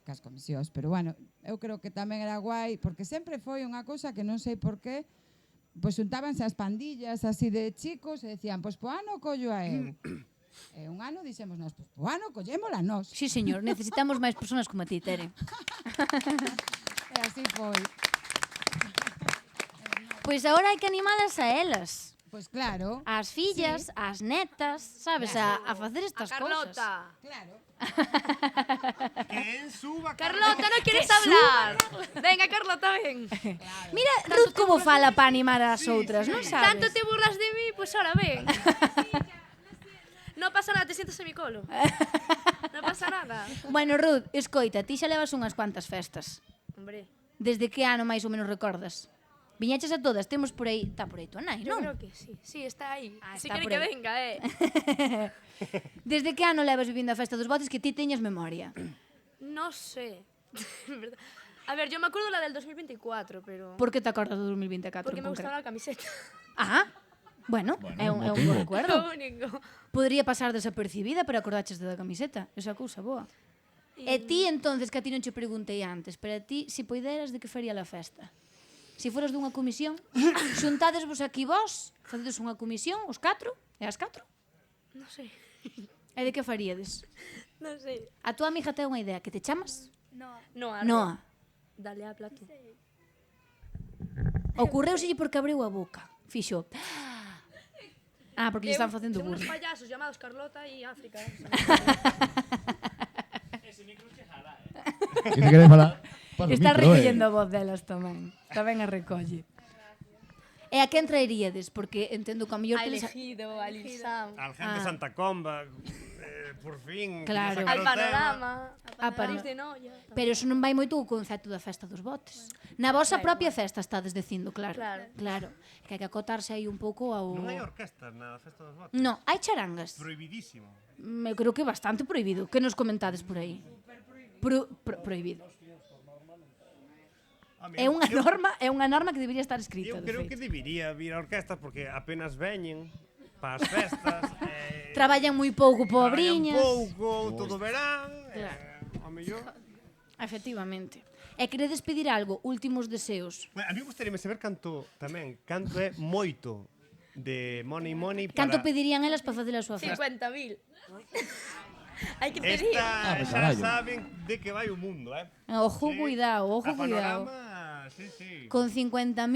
cas comisións, pero bueno, eu creo que tamén era guai, porque sempre foi unha cousa que non sei por qué, pois xuntábanse as pandillas así de chicos e decían, pois po ano collo a eu. E un ano dixemos nós, pois po ano collémola nós. Sí, señor, necesitamos máis persoas como a ti, Tere. E así foi. Pois agora hai que animalas a elas. Pois claro. As fillas, as netas, sabes, a facer estas cousas. Carlota. Claro. ¿Quién suba? Carlota, ¿no quieres hablar? Venga, Carlota, ven. Mira, Ruth como fala para animar as outras, non sabes? Tanto te burlas de mí, pues ahora ven. No pasa nada, te sientas en mi colo. No pasa nada. Bueno, Ruth, escoita, ti xa levas unhas cuantas festas. Hombre, Desde que ano máis ou menos recordas? Viñaches a todas, temos por aí, está por aí tu nai, yo non? creo que sí. Sí, está ahí. Ah, Si está quiere por que ahí. venga, Desde que ano levas vivindo a festa dos botes que ti teñas memoria? No sé. ¿Verdad? A ver, yo me acuerdo la del 2024, pero... Por que te acordas do 2024 Porque en me concreto? gustaba la camiseta. Ah, bueno, é un motivo. bo recuerdo. Lo único. Podría pasar desapercibida, pero acordaches da camiseta. Esa cousa boa. E ti, entonces, que a ti non che preguntei antes, pero a ti, se poideras, de que faría a festa? Se foras dunha comisión, xuntadesvos aquí vos, facedes unha comisión, os 4, e as 4, No sé. e de que faríades? No sé. A tua amiga ten unha idea, que te chamas? Noa. Noa. Dale, habla tú. Ocorreuselle porque abriu a boca. Fixo. Ah, porque lle están facendo Son unos burla. payasos llamados Carlota y África. Si te queres falar, pasa o Está micro, recollendo a voz delas tamén. Tamén a recolle. E a quen traeríades? Porque entendo que a mellor A teles... elegido, al Ilsam. Al gente de Santa Comba, por fin. Claro. Al sacar o tema. panorama. A A París pano- de Noia. Pero eso non vai moito o concepto da festa dos botes. Na vosa propia festa estades dicindo, claro. Claro. Claro. Que hai que acotarse aí un pouco ao... Non hai orquestas na festa dos botes. No, hai charangas. Prohibidísimo. Me creo que bastante prohibido. Que nos comentades por aí? Prohibido. É unha norma que debería estar escrita, Eu de creo que feito. debería vir a orquestas porque apenas veñen para as festas. Traballan moi pouco, pobriñas. Pouco, todo verán. Claro. A mellor. Efectivamente. E queredes pedir algo? Últimos deseos. Bueno, a mí gustaríame saber canto é moito de money para... Canto pedirían elas para facer a súa festa? 50.000. Hay que pedir. Esta xa carallo. saben de que vai o mundo, Ojo, cuidado, ojo, A cuidado. panorama, sí. Con 50.000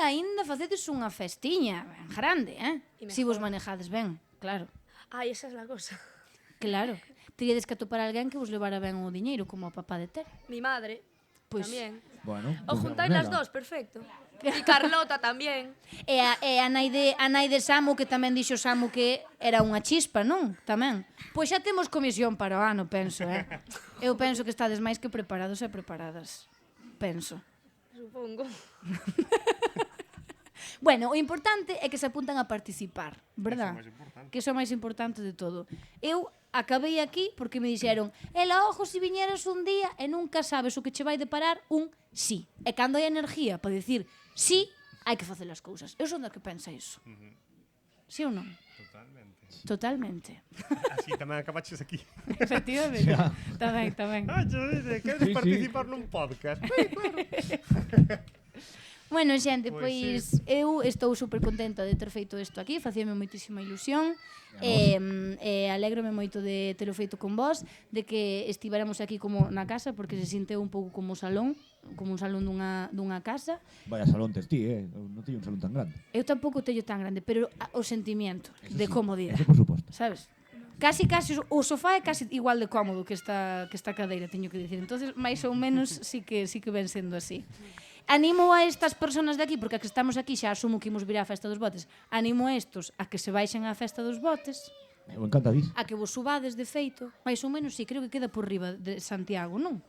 aínda facedes unha festiña ben grande, E Si vos mejor. manejades ben, claro. Ay, esa es la cosa. Claro. Teríades que atopar alguén que vos levara ben o diñeiro, como o papá de Tere. Mi madre Pois, también. Bueno, O juntáis las dos, perfecto. Y Carlota también. E a nai de Samu, que tamén dixo Samu que era unha chispa, non? Tamén. Pois xa temos comisión para o ano, penso, Eu penso que estades máis que preparados e preparadas. Penso. Supongo. Bueno, o importante é que se apuntan a participar, verdad? Eso é o máis importante. Que iso é o máis importante de todo. Eu acabei aquí porque me dixeron ela, ojo, se viñeras un día e nunca sabes o que che vai deparar un sí. E cando hai energía para dicir sí, hai que facer as cousas. Eu son da que pensa iso. Sí ou non? Totalmente. Totalmente. Así tamén acabaches aquí. Efectivamente. Tamén. Ah, queres Sí, sí. participar nun podcast? Bueno, xente, Pois pois eu estou super contenta de ter feito isto aquí, facíame moitísima ilusión, e alégrome moito de telo feito con vos, de que estivéramos aquí como na casa, porque se sinteu un pouco como un salón dunha casa. Vaya salón tes ti, non teño un salón tan grande. Eu tampouco teño tan grande, pero o sentimiento de comodidade, Eso por suposto. sabes? Casi o sofá é casi igual de cómodo que esta cadeira, teño que dicir. Entonces, máis ou menos sí que ven sendo así. Animo a estas personas de aquí, porque a que estamos aquí xa asumo que imos vir á festa dos botes. Animo a estos a que se baixen á festa dos botes, Eu encantadís. a que vos subades de feito. Mais ou menos, sí, creo que queda por riba de Santiago, non?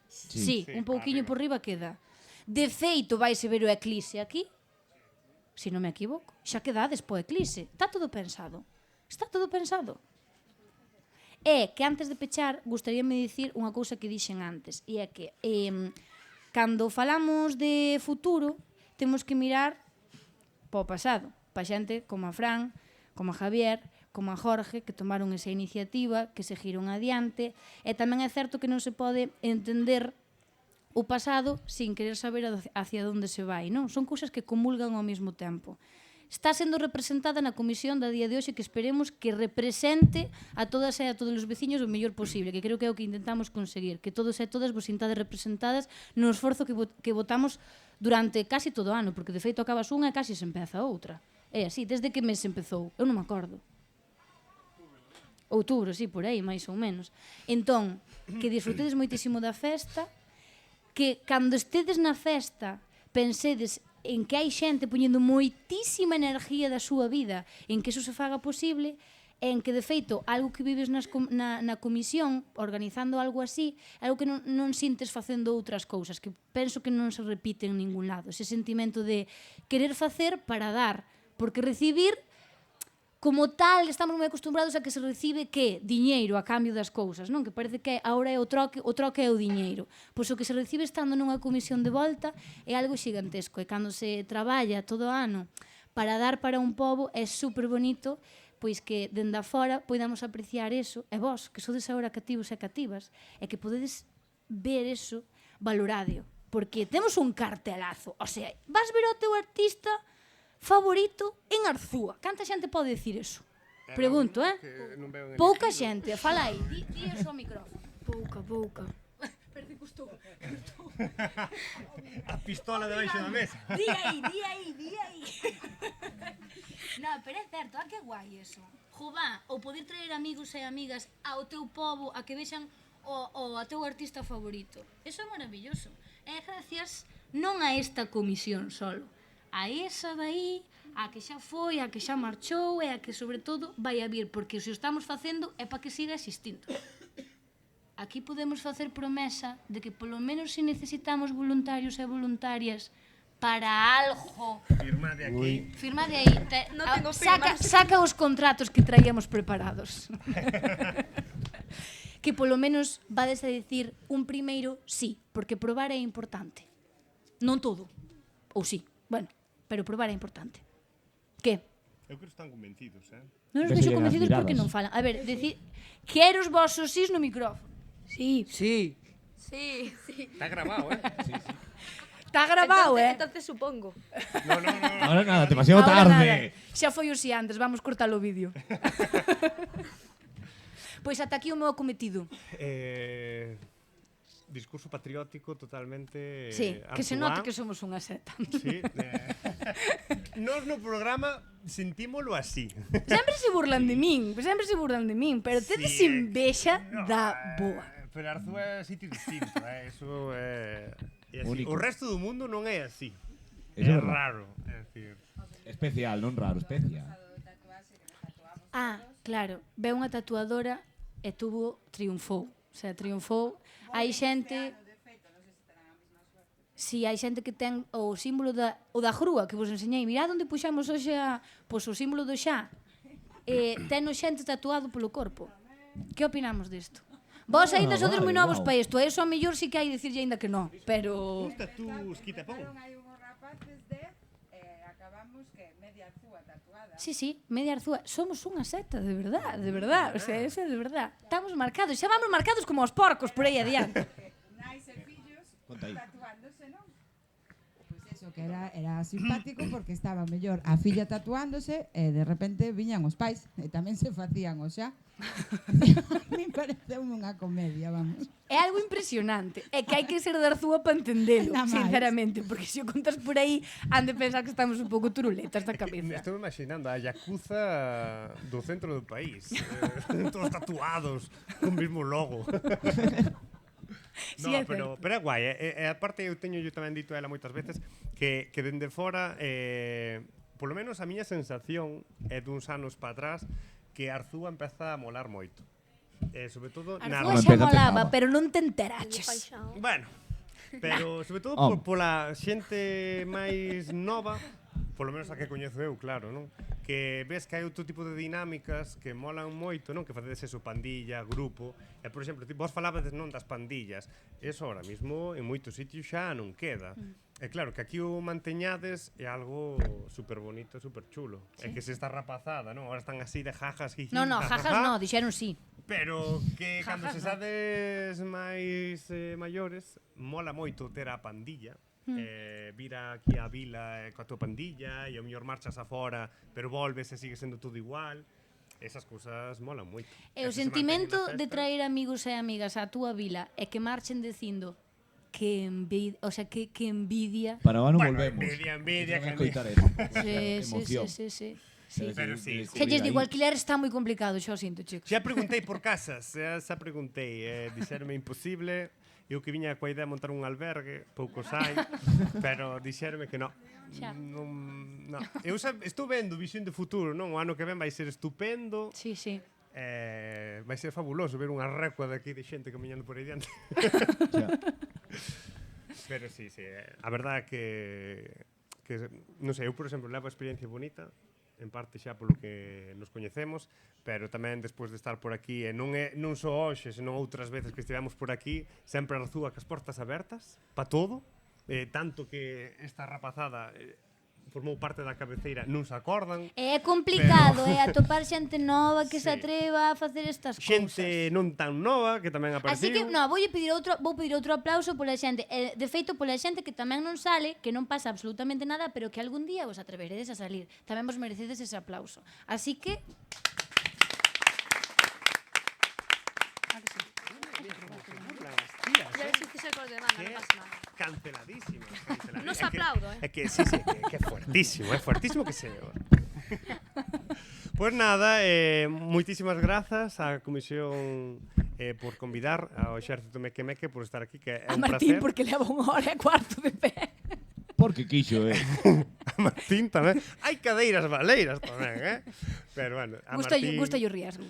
Sí, un pouquiño por riba queda. De feito, vaise ver o eclise aquí, se non me equivoco. Xa quedades po eclise. Está todo pensado. Está todo pensado. É que antes de pechar, gustaríame dicir unha cousa que dixen antes, e é que cando falamos de futuro, temos que mirar po pasado, pa xente como a Fran, como a Javier, como a Jorge, que tomaron esa iniciativa, que seguiron adiante, e tamén é certo que non se pode entender o pasado sin querer saber hacia onde se vai, non? Son cousas que comulgan ao mesmo tempo. Está sendo representada na comisión da día de hoxe que esperemos que represente a todas e a todos os veciños o mellor posible, que creo que é o que intentamos conseguir, que todos e todas vos sintades representadas no esforzo que votamos durante casi todo o ano, porque de feito acabas unha e casi se empeza outra. É así, desde que mes empezou? Eu non me acordo. Outubro, sí, por aí, máis ou menos. Entón, que disfrutedes moitísimo da festa, que cando estedes na festa pensedes en que hai xente poñendo moitísima enerxía da súa vida en que eso se faga posible, en que, de feito, algo que vives na comisión, organizando algo así, algo que non sintes facendo outras cousas, que penso que non se repite en ningún lado. Ese sentimento de querer facer para dar, porque recibir, como tal, estamos moi acostumbrados a que se recibe que diñeiro a cambio das cousas, non? Que parece que agora é o troque é o diñeiro. Pois o que se recibe estando nunha comisión de volta é algo xigantesco, e cando se traballa todo o ano para dar para un pobo é super bonito, pois que dende afora podamos apreciar eso, e vos, que sodes agora cativos e cativas, e que podedes ver eso, valoradio, porque temos un cartelazo, o sea, vas ver o teu artista favorito en Arzúa. Canta xente pode dicir eso? Pregunto, Pouca xente, fala aí, di eso ao micrófono. Pouca. Parece que custou. A pistola debaixo da mesa. Di aí. No, pero é certo, que guai eso. Jová, ou poder traer amigos e amigas ao teu pobo a que vexan o teu artista favorito. Eso é maravilloso. É gracias non a esta comisión solo, a esa dai, a que xa foi, a que xa marchou e a que, sobre todo, vai a vir, porque se o estamos facendo é para que siga existindo. Aquí podemos facer promesa de que, polo menos, se necesitamos voluntarios e voluntarias para algo... Firmade aquí. Firmade aí. Saca os contratos que traíamos preparados. Que, polo menos, vades a dicir un primeiro sí, porque probar é importante. Non todo. Ou sí. Bueno, pero probar é importante. Que? Eu creo que están convencidos, Non os vexo convencidos porque non falan. A ver, decir, quero os vosos sís no micrófono. Sí. Está grabado, Está grabado, Entonces supongo. No. Ahora nada, demasiado tarde. Xa foi o si antes, vamos cortar o vídeo. Pois ata aquí o meu cometido. Discurso patriótico totalmente... Sí, que se note que somos unha seta. Sí. Nos no programa sentímolo así. Sempre se burlan de min, pero tedes envexa da boa. Pero Arzúa é sitio distinto, eso é así. O resto do mundo non é así. É raro, é decir. Especial, non raro, especial. Ah, claro, ve unha tatuadora e triunfou. O sea, triunfou. Hai xente... Si, hai xente que ten o símbolo da grúa que vos enseñei. Mirad onde puxamos hoxe o símbolo do xa. Ten o xente tatuado polo corpo. Que opinamos disto? Vos ainda sodes moi novos para isto. Eso a mellor si que hai dicirlle ainda que non. Pero... Os tatús quitapón. Hai unhos rapaces de... acabamos que media Arzúa tatuada. Sí, media Arzúa. Somos unha seta, de verdad. O sea, eso é de verdad. Estamos marcados. Xa vamos marcados como os porcos por aí adiante. Nais e fillos tatuándose, non? Pois eso, que era simpático porque estaba mellor a filla tatuándose e de repente viñan os pais e tamén se facían o xa. A mí pareceu unha comedia, vamos. É algo impresionante. É que hai que ser de Arzúa para entendelo, sinceramente, porque se o contas por aí han de pensar que estamos un pouco turuletas da cabeza. Estou imaginando a yakuza do centro do país. Todos tatuados, con o mesmo logo. No, pero é guai. E aparte eu teño tamén dito a ela moitas veces que dende fora, polo menos a miña sensación é duns anos para atrás, que Arzúa empeza a molar moito. Sobre todo Arzúa xa molaba, pero non te enteraches. Bueno, pero sobre todo pola xente máis nova, polo menos a que coñezo eu, claro, non? Que ves que hai outro tipo de dinámicas que molan moito, non? Que facedes eso, pandilla, grupo. E, por exemplo, vos falabades non das pandillas. Eso ahora mismo en moitos sitios xa non queda. E claro, que aquí o manteñades é algo super bonito, super chulo. É que se esta rapazada, non? Ahora están así de jajas, jiji, No, jajas no, dixeron sí. Pero que cando se Jajas, sades máis maiores, mola moito ter a pandilla. Vir aquí á vila coa tua pandilla e ao mellor marchas afora, pero volves e sigue sendo todo igual. Esas cousas molan moito. E o sentimento de traer amigos e amigas á túa vila e que marchen dicindo que envidia, o sea, que envidia. Para o ano Bueno, volvemos. envidia, Non que escoitar eso. Sí. Sí. Pero sí, Xa lles digo, alquiler está moi complicado, xa o sinto, chicos. xa preguntei por casas, xa preguntei, dixeronme imposible. Eu que viña coa idea de montar un albergue, poucos hai, pero dixeronme que non. Xa. Non. Eu estou vendo visión de futuro, non? O ano que ven vai ser estupendo. Sí. Vai ser fabuloso ver unha recua daqui de xente camiñando por aí diante. Pero sí, a verdade que non sei, eu por exemplo levo a experiencia bonita, en parte xa polo que nos coñecemos, pero tamén despois de estar por aquí, e non só hoxe, senón outras veces que estivemos por aquí, sempre Arzúa cas portas abertas, pa todo, tanto que esta rapazada formou parte da cabeceira, non se acordan. É complicado, atopar xente nova que se atreva a facer estas cousas. Xente non tan nova que tamén apareciu. Así que, vou pedir outro aplauso pola xente, de feito pola xente que tamén non sale, que non pasa absolutamente nada, pero que algún día vos atreveredes a salir. Tamén vos merecedes ese aplauso. Así que... Ya ves que se acorde de banda, non pasa nada. Canceladísimo. Non se aplaudo, É que sí, que é fuertísimo que se... Pues nada, moitísimas grazas á comisión por convidar ao Exército Meque Meque por estar aquí, que é A un Martín, placer. porque leva 1 hora e cuarto de pé. Porque quixo, A Martín tamén. Hai cadeiras valeiras tamén, Pero bueno, a Martín Gusta o riesgo.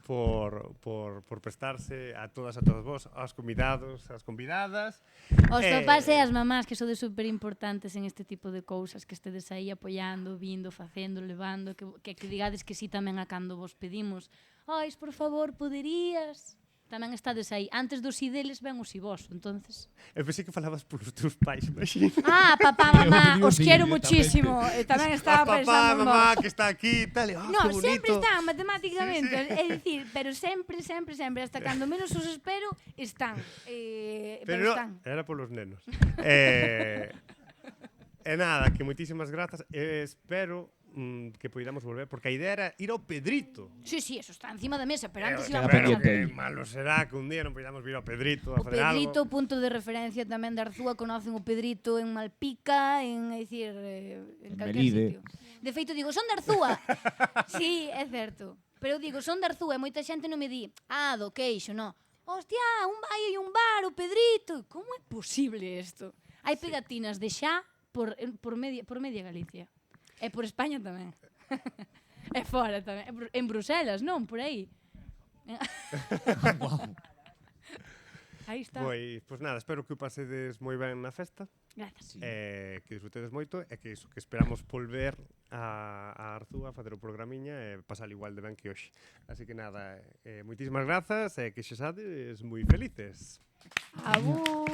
por prestarse a todos vos, aos convidados, ás convidadas. Os papás e as mamás que sodes super importantes en este tipo de cousas, que estedes aí apoiando, vindo, facendo, levando, que digades que sí tamén a cando vos pedimos. Ois, por favor, poderías... Tamén estades aí. Antes dos si deles ven os si vos, entonces... Eu pensei que falabas polos teus pais, imagina. Papá, mamá, os quero muchísimo. Tamén estaba pensando papá, en mamá, vos. que está aquí, tal. No, que bonito. sempre están matemáticamente, é dicir, pero sempre, hasta cando menos os espero, están. Pero están. Era polos nenos. E nada, que moitísimas grazas. Espero que poidamos volver, porque a idea era ir ao Pedrito. Sí, eso está encima da mesa, pero antes Pero íbamos que malo será que un día non podamos vir ao Pedrito a O facer algo. Pedrito, punto de referencia tamén de Arzúa, conocen o Pedrito en Malpica, en calquer Melide. sitio. De feito, digo, son de Arzúa. Sí, é certo. Pero digo, son de Arzúa e moita xente non me di, do Queixo, no. Hostia, hai un bar, o Pedrito. Como é posible isto? Hai pegatinas de xa por media Galicia. E por España tamén. E fora tamén. En Bruselas, non? Por aí. Aí está. Pois nada, espero que o pasedes moi ben na festa. Grazas. Que disfrutedes moito e que iso, que esperamos volver a Arzúa a facer o programiña e pasar igual de ben que hoxe. Así que nada, moitísimas grazas e que xesades moi felices. Abur.